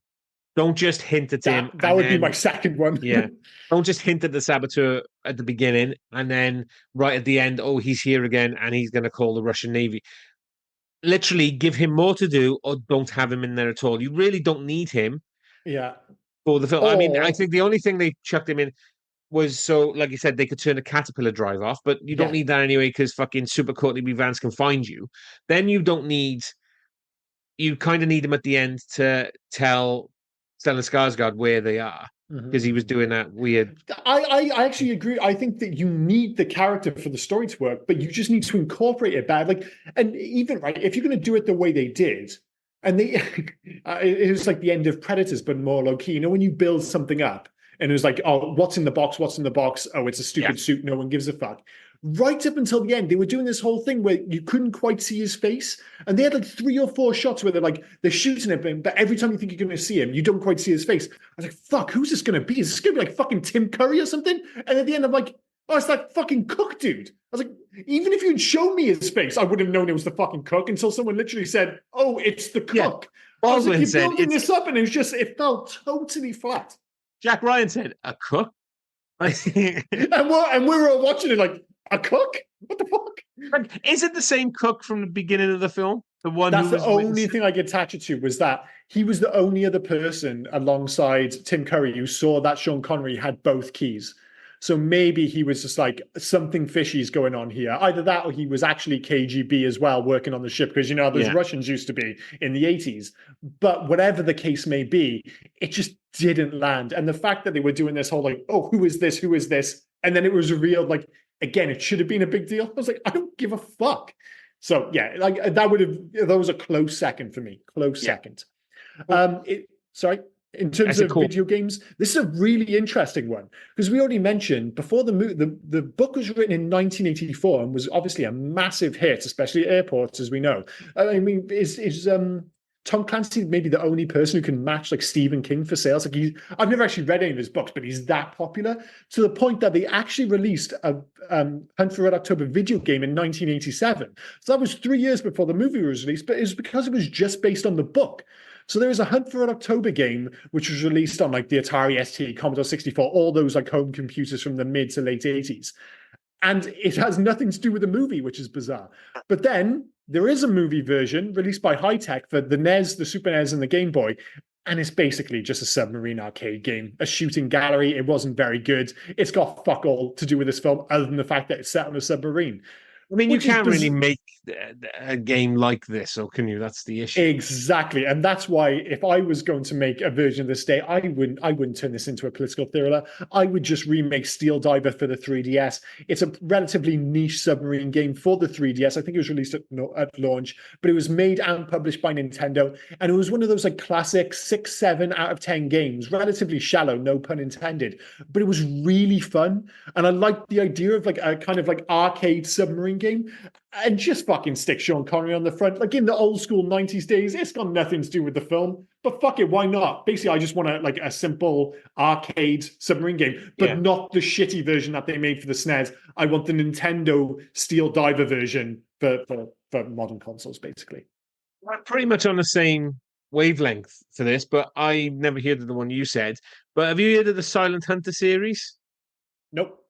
Don't just hint at him. That would be my second one. Yeah. Don't just hint at the saboteur at the beginning and then right at the end, oh, he's here again and he's going to call the Russian Navy. Literally give him more to do or don't have him in there at all. You really don't need him Yeah. for the film. I mean, I Or think the only thing they chucked him in was so, like you said, they could turn a caterpillar drive off, but you don't yeah, need that anyway because fucking Super Courtney B. Vance can find you. Then you don't need, you kind of need him at the end to tell Stellan Skarsgård where they are because he was doing that weird. I actually agree. I think that you need the character for the story to work, but you just need to incorporate it back. Like, and even right, if you're going to do it the way they did, and they, it was like the end of Predators, but more low key. You know, when you build something up, and it was like, oh, what's in the box? What's in the box? Oh, it's a stupid suit. No one gives a fuck. Right up until the end, they were doing this whole thing where you couldn't quite see his face, and they had like 3 or 4 shots where they're shooting at him, but every time you think you're going to see him, you don't quite see his face. I was like, "Fuck, who's this going to be? Is this going to be like fucking Tim Curry or something?" And at the end, I'm like, "Oh, it's that fucking cook dude." I was like, even if you'd shown me his face, I wouldn't have known it was the fucking cook until someone literally said, "Oh, it's the cook." Yeah. I was like, Baldwin "You're said building this up," and it felt totally flat. Jack Ryan said, "A cook." And we were all watching it like, a cook? What the fuck? Is it the same cook from the beginning of the film? The one That's who the was only thing I could attach it to, was that he was the only other person alongside Tim Curry who saw that Sean Connery had both keys. So maybe he was just like, something fishy is going on here. Either that or he was actually KGB as well, working on the ship, because you know those Russians used to be in the 80s. But whatever the case may be, it just didn't land. And the fact that they were doing this whole like, oh, who is this? Who is this? And then it was revealed like, again, it should have been a big deal. I was like, I don't give a fuck. So yeah, like that was a close second for me. Close second. Sorry. In terms of video games, this is a really interesting one because we already mentioned before the book was written in 1984 and was obviously a massive hit, especially at airports, as we know. I mean, is Tom Clancy maybe the only person who can match like Stephen King for sales? Like I've never actually read any of his books, but he's that popular to the point that they actually released a Hunt for Red October video game in 1987. So that was 3 years before the movie was released, but it was because it was just based on the book. So there was a Hunt for Red October game, which was released on like the Atari ST, Commodore 64, all those like home computers from the mid to late 80s. And it has nothing to do with the movie, which is bizarre. But then there is a movie version released by High-Tech for the NES, the Super NES, and the Game Boy. And it's basically just a submarine arcade game, a shooting gallery. It wasn't very good. It's got fuck all to do with this film other than the fact that it's set on a submarine. I mean, you can't really make a game like this, or can you? That's the issue. Exactly, and that's why if I was going to make a version of this day, I wouldn't turn this into a political thriller. I would just remake Steel Diver for the 3DS. It's a relatively niche submarine game for the 3DS. I think it was released at launch, but it was made and published by Nintendo, and it was one of those like classic 6, 7 out of 10 games, relatively shallow, no pun intended, but it was really fun, and I liked the idea of like a kind of like arcade submarine game, and just fucking stick Sean Connery on the front. Like in the old school 90s days, it's got nothing to do with the film, but fuck it, why not? Basically, I just want a simple arcade submarine game, but not the shitty version that they made for the SNES. I want the Nintendo Steel Diver version for modern consoles, basically. We're pretty much on the same wavelength for this, but I never heard of the one you said. But have you heard of the Silent Hunter series? Nope.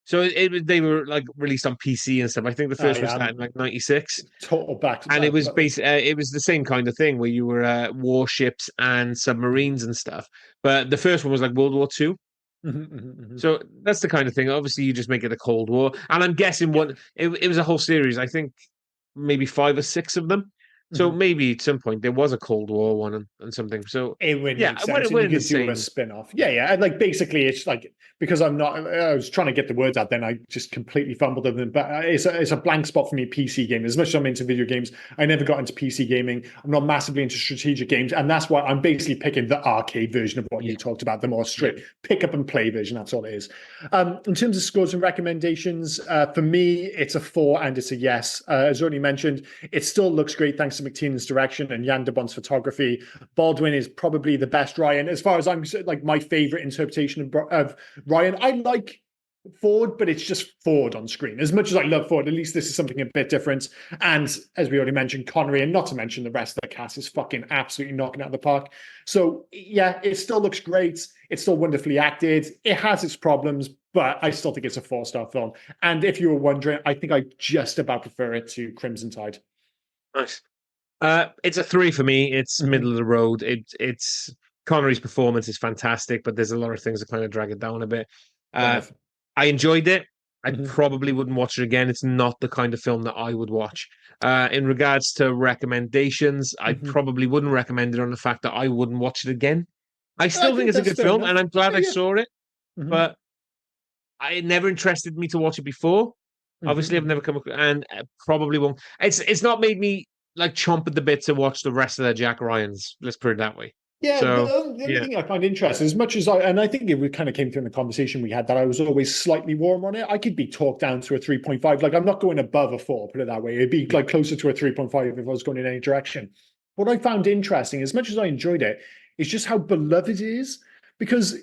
So they were like released on PC and stuff. I think the first one Yeah, started in like '96, total back. and it was it was the same kind of thing where you were warships and submarines and stuff. But the first one was like World War II. Mhm, mhm, mhm. So that's the kind of thing. Obviously, you just make it a Cold War, and I'm guessing Yeah. it was a whole series. I think maybe five or six of them. So Mhm. maybe at some point there was a Cold War one and something. So It would yeah, make sense, and we're you in the could do a same. spin-off. Yeah, yeah. And like basically, it's like because I'm not. I was trying to get the words out, then I just completely fumbled them. But it's a blank spot for me. PC game. As much as I'm into video games, I never got into PC gaming. I'm not massively into strategic games, and that's why I'm basically picking the arcade version of what Yeah, you talked about, the more yeah. straight pick up and play version. That's all it is. In terms of scores and recommendations, for me, it's a 4 and it's a yes. As already mentioned, it still looks great thanks to McTiernan's direction and Jan de Bont's photography. Baldwin is probably the best Ryan. As far as I'm like my favorite interpretation of Ryan, I like Ford, but it's just Ford on screen. As much as I love Ford, at least this is something a bit different. And as we already mentioned, Connery, and not to mention the rest of the cast, is fucking absolutely knocking out of the park. So yeah, it still looks great. It's still wonderfully acted. It has its problems, but I still think it's a 4-star film. And if you were wondering, I think I just about prefer it to Crimson Tide. Nice. It's a 3 for me. It's Mhm. middle of the road. It's Connery's performance is fantastic, but there's a lot of things that kind of drag it down a bit. Fair Uh, enough. I enjoyed it. I Mhm. probably wouldn't watch it again. It's not the kind of film that I would watch. In regards to recommendations, I Mhm. probably wouldn't recommend it on the fact that I wouldn't watch it again. I I still think think it's a that's good fair film, and enough. I'm glad Yeah, I yeah. saw it, Mhm. but it never interested me to watch it before. Mhm. Obviously, I've Mhm. never come across, and probably won't. It's not made me like chomp at the bit to watch the rest of the Jack Ryans. Let's put it that way. Yeah, So the only yeah, thing I find interesting, as much as and I think it kind of came through in the conversation we had, that I was always slightly warm on it. I could be talked down to a 3.5. Like I'm not going above a 4, put it that way. It'd be yeah, like closer to a 3.5 if I was going in any direction. What I found interesting, as much as I enjoyed it, is just how beloved it is. Because,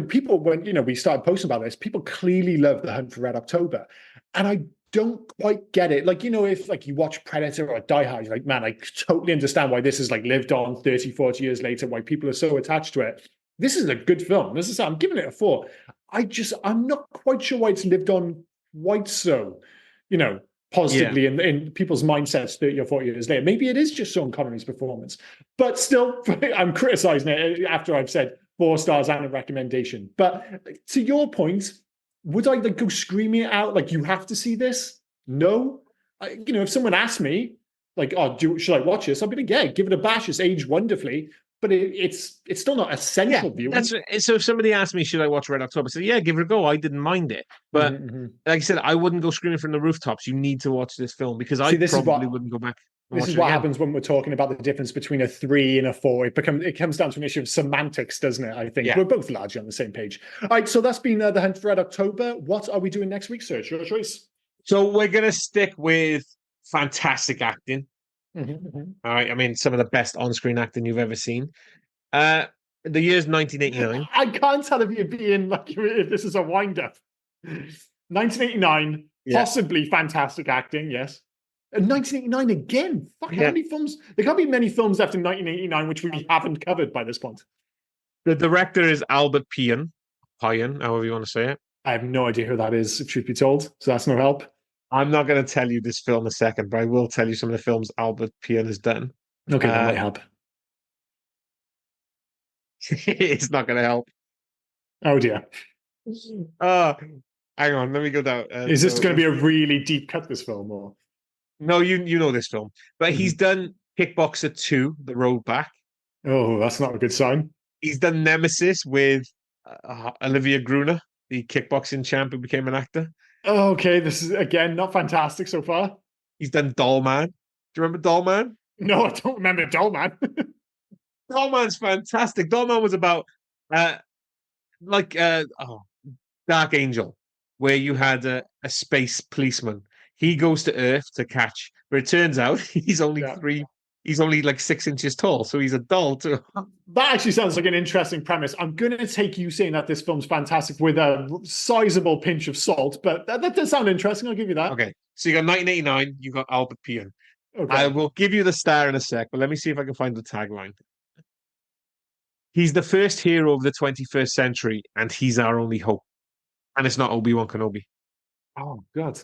people, when, we started posting about this, people clearly love The Hunt for Red October. And I don't quite get it. Like, if like you watch Predator or Die Hard, you're like, man, I totally understand why this is like lived on 30, 40 years later, why people are so attached to it. This is a good film. I'm giving it a 4. I'm not quite sure why it's lived on quite so, you know, yeah. positively in people's mindsets 30 or 40 years later. Maybe it is just Sean Connery's performance. But still, I'm criticizing it after I've said 4 stars and a recommendation. But to your point, would I like go screaming it out like you have to see this? No. If someone asked me, like, oh, should I watch this? I'd be like, yeah, give it a bash. It's aged wonderfully, but it's still not Yeah, essential viewing. so. If somebody asked me, should I watch Red October? I said, yeah, give it a go. I didn't mind it, but Mm-hmm, mm-hmm. like I said, I wouldn't go screaming from the rooftops. You need to watch this film because I See, this is probably what wouldn't go back and this watch is it what again. happens when we're talking about the difference between a 3 and a 4. It comes down to an issue of semantics, doesn't it? I think Yeah. we're both largely on the same page. All right, so that's been the Hunt for Red October. What are we doing next week, Serge? Your choice. So we're gonna stick with fantastic acting. Mm-hmm. All right. I mean, some of the best on-screen acting you've ever seen. Uh, the year's 1989. I can't tell if you're being like if this is a wind up. 1989, Yeah. possibly fantastic acting, yes. And 1989 again. Fuck, how Yeah. many films? There can't be many films after 1989 which we haven't covered by this point. The director is Albert Pion, however you want to say it. I have no idea who that is, if truth be told. So that's no help. I'm not going to tell you this film in a second, but I will tell you some of the films Albert Pion has done. Okay, that might help. It's not going to help. Oh dear. Uh, hang on, let me go down. Is this going to be a really deep cut, this film? Or No, you know this film, but he's done Kickboxer 2, The Road Back. Oh, that's not a good sign. He's done Nemesis with Olivia Gruner, the kickboxing champ who became an actor. Oh, okay, this is again not fantastic so far. He's done Doll Man. Do you remember Doll Man? No, I don't remember Doll Man. Doll Man's fantastic. Doll Man was about uh like Dark Angel, where you had a space policeman. He goes to Earth to catch, but it turns out Yeah. he's only like 6 inches tall, so he's a doll too. That actually sounds like an interesting premise. I'm going to take you saying that this film's fantastic with a sizable pinch of salt, but that does sound interesting. I'll give you that. Okay, so you got 1989, you got Albert Pion. I Okay. will give you the star in a sec, but let me see if I can find the tagline. He's the first hero of the 21st century, and he's our only hope. And it's not Obi-Wan Kenobi. Oh God,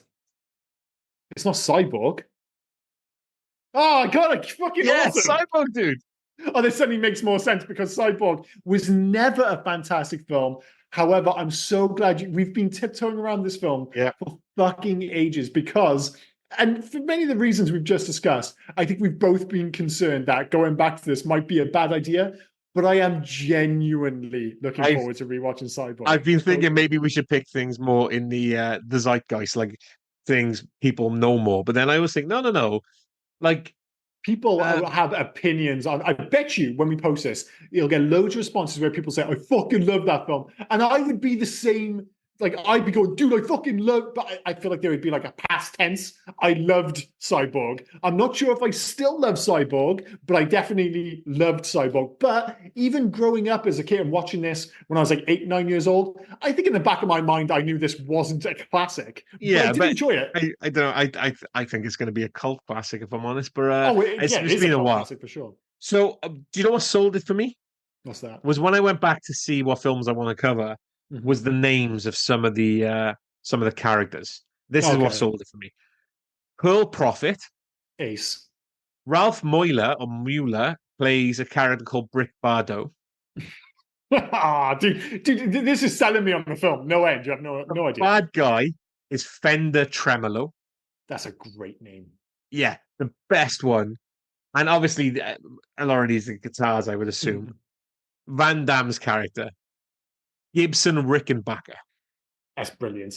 it's not Cyborg. Oh God, like, fucking Yeah, awesome. Cyborg, dude. Oh, this suddenly makes more sense because Cyborg was never a fantastic film. However, I'm so glad we've been tiptoeing around this film Yeah. for fucking ages because, and for many of the reasons we've just discussed, I think we've both been concerned that going back to this might be a bad idea. But I am genuinely looking I've forward to rewatching I've Cyborg. been So thinking maybe we should pick things more in the zeitgeist, like things people know more. But then I always think, no, no, no. Like, people uh, have opinions on. I bet you when we post this, you'll get loads of responses where people say, "I fucking love that film," and I would be the same. Like I'd be going, "Dude, I fucking love," but I feel like there would be like a past tense. I loved Cyborg. I'm not sure if I still love Cyborg, but I definitely loved Cyborg. But even growing up as a kid and watching this when I was like 8, 9 years old, I think in the back of my mind I knew this wasn't a classic, but I yeah, did but enjoy it. I don't know. I think it's going to be a cult classic if I'm honest. But Oh, it's yeah, it just is a been a cult while. classic for sure. So do you know what sold it for me? What's that? Was when I went back to see what films I want to cover. Mhm. Was the names of some of the characters. This is what Okay. sold it for me. Pearl Prophet, Ace. Ralph Mueller plays a character called Brick Bardo. Dude, this is selling me on the film. No end. You have The no idea. bad guy is Fender Tremolo. That's a great name. Yeah, the best one. And obviously, a lot of these are guitars, I would assume. Mhm. Van Damme's character, Gibson Rickenbacker. That's brilliant.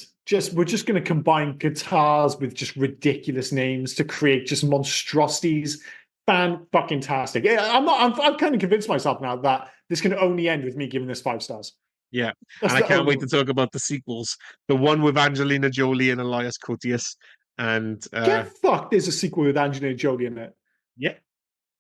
We're just going to combine guitars with just ridiculous names to create just monstrosities. Fan fucking tastic. Yeah, I'm kind of convinced myself now that this can only end with me giving this 5 stars. Yeah, and That's I the can't only wait to talk about the sequels. The one with Angelina Jolie and Elias Koteas, and get fucked. There's a sequel with Angelina Jolie in it. yeah,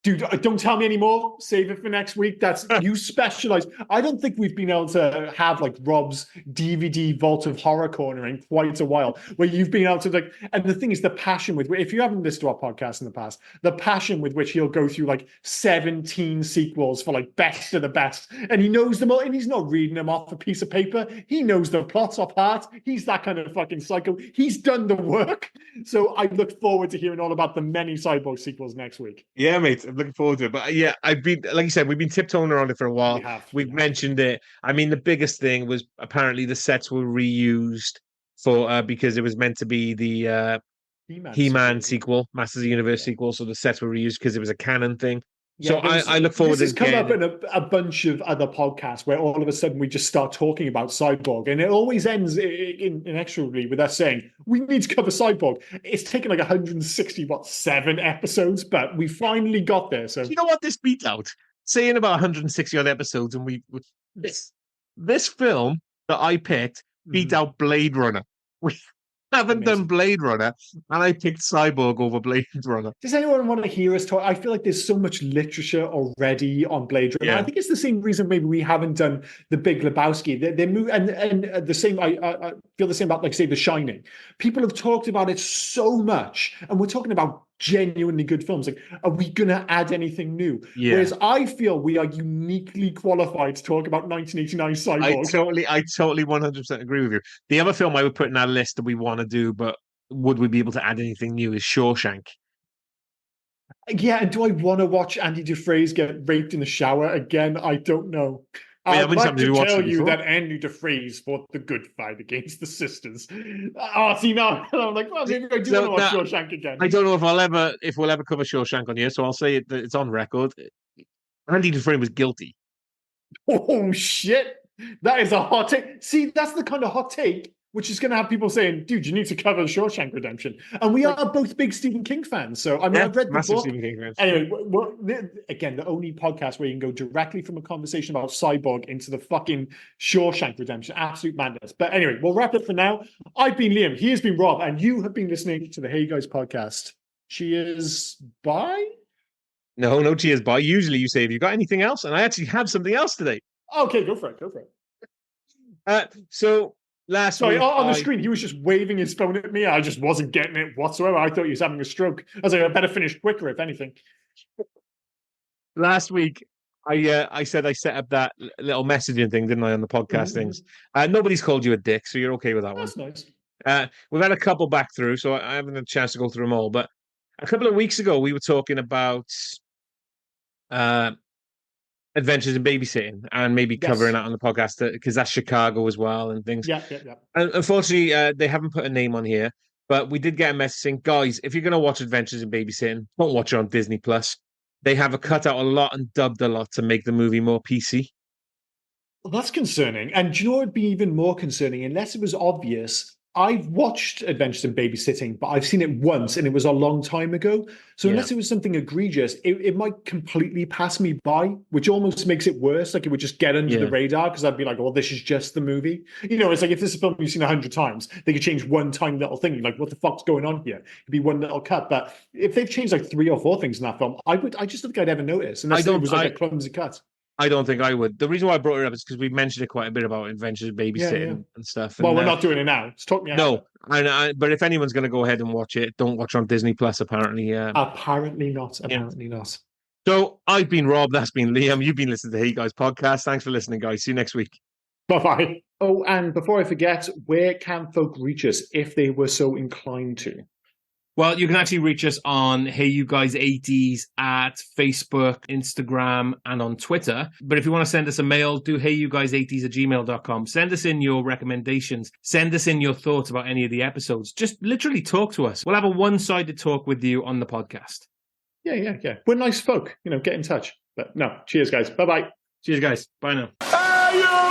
Dude, don't tell me anymore. Save it for next week. That's you specialize. I don't think we've been able to have like Rob's DVD vault of horror corner in quite a while, where you've been able to like. And the thing is, the passion with if you haven't listened to our podcast in the past, the passion with which he'll go through like 17 sequels for like best of the best, and he knows them all, and he's not reading them off a piece of paper. He knows the plots off heart. He's that kind of fucking psycho. He's done the work. So I look forward to hearing all about the many Cyborg sequels next week. yeah, mate. I'm looking forward to it. But yeah, I've been like you said, we've been tiptoeing around it for a We while. have. We've mentioned it. I mean, the biggest thing was apparently the sets were reused for because it was meant to be the He-Man He-Man sequels. sequel, Masters of the Universe Yeah. sequel. So the sets were reused because it was a canon thing. So Yeah, I look forward this to has come up getting. in a bunch of other podcasts where all of a sudden we just start talking about Cyborg, and it always ends inexorably with us saying we need to cover Cyborg. It's taken like 167 episodes, but we finally got there. So You know what this beat out? Saying about 160 odd episodes, and this film that I picked beat out Blade Runner. We haven't done amazing. Blade Runner, and I picked Cyborg over Blade Runner. Does anyone want to hear us talk? I feel like there's so much literature already on Blade Runner. Yeah. I think it's the same reason maybe we haven't done the Big Lebowski. They move and the same. I feel the same about like say The Shining. People have talked about it so much, and we're talking about genuinely good films. Like, are we going to add anything new? Yeah. Whereas I feel we are uniquely qualified to talk about 1989 Cyborg. I totally 100% agree with you. The other film I would put in our list that we want to do, but would we be able to add anything new is Shawshank. Yeah, and do I want to watch Andy Dufresne get raped in the shower again? I don't know. Wait, I'd like to tell you before? that Andy Dufresne fought the good fight against the sisters. Oh, see now I'm like, well, maybe I do So, want to watch Shawshank again. I don't know if we'll ever cover Shawshank on here, so I'll say that it's on record. Andy Dufresne was guilty. Oh shit, that is a hot take. See, that's the kind of hot take which is going to have people saying, "Dude, you need to cover Shawshank Redemption." And we are both big Stephen King fans, so I mean, I've read the massive book. Stephen King fans. Anyway, again, the only podcast where you can go directly from a conversation about Cyborg into the fucking Shawshank Redemption. Absolute madness. But anyway, we'll wrap it for now. I've been Liam. He has been Rob. And you have been listening to the Hey Guys podcast. Cheers. Bye. No cheers, bye. Usually you say, have you got anything else? And I actually have something else today. Okay, go for it. Go for it. So last Sorry, week, on the screen, he was just waving his phone at me. I just wasn't getting it whatsoever. I thought he was having a stroke. I was like, I better finish quicker, if anything. Last week, I said I set up that little messaging thing, didn't I, on the podcast things? Nobody's called you a dick, so you're okay with that one. That's nice. We've had a couple back through, so I haven't had a chance to go through them all. But a couple of weeks ago, we were talking about uh, Adventures in Babysitting and maybe covering Yes. that on the podcast because that's Chicago as well and things. Yeah, yeah, yeah. And unfortunately, they haven't put a name on here, but we did get a message saying, guys, if you're going to watch Adventures in Babysitting, don't watch it on Disney Plus. They have cut out a lot and dubbed a lot to make the movie more PC. Well, that's concerning. And do you know what would be even more concerning? Unless it was obvious, I've watched Adventures in Babysitting, but I've seen it once and it was a long time ago. So unless it was something egregious, it might completely pass me by, which almost makes it worse. Like it would just get under the radar because I'd be like, well, this is just the movie. You know, it's like if this is a film you've seen 100 times, they could change one tiny little thing. You're like, what the fuck's going on here? It'd be one little cut. But if they've changed like 3 or 4 things in that film, I just don't think I'd ever notice. Unless it was like a clumsy cut. I don't think I would. The reason why I brought it up is because we mentioned it quite a bit about Adventures in Babysitting and stuff. Well, and, we're not doing it now. It's talk me out. No, but if anyone's going to go ahead and watch it, don't watch on Disney Plus. Apparently, apparently not. Apparently not. So I've been Rob. That's been Liam. You've been listening to the Hey Guys podcast. Thanks for listening, guys. See you next week. Bye-bye. Oh, and before I forget, where can folk reach us if they were so inclined to? Well, you can actually reach us on Hey You Guys 80s at Facebook, Instagram, and on Twitter. But if you want to send us a mail, do heyyouguys80s@gmail.com. Send us in your recommendations. Send us in your thoughts about any of the episodes. Just literally talk to us. We'll have a one-sided talk with you on the podcast. Yeah. We're nice folk. Get in touch. But no, cheers, guys. Bye-bye. Cheers, guys. Bye now. Hey, you!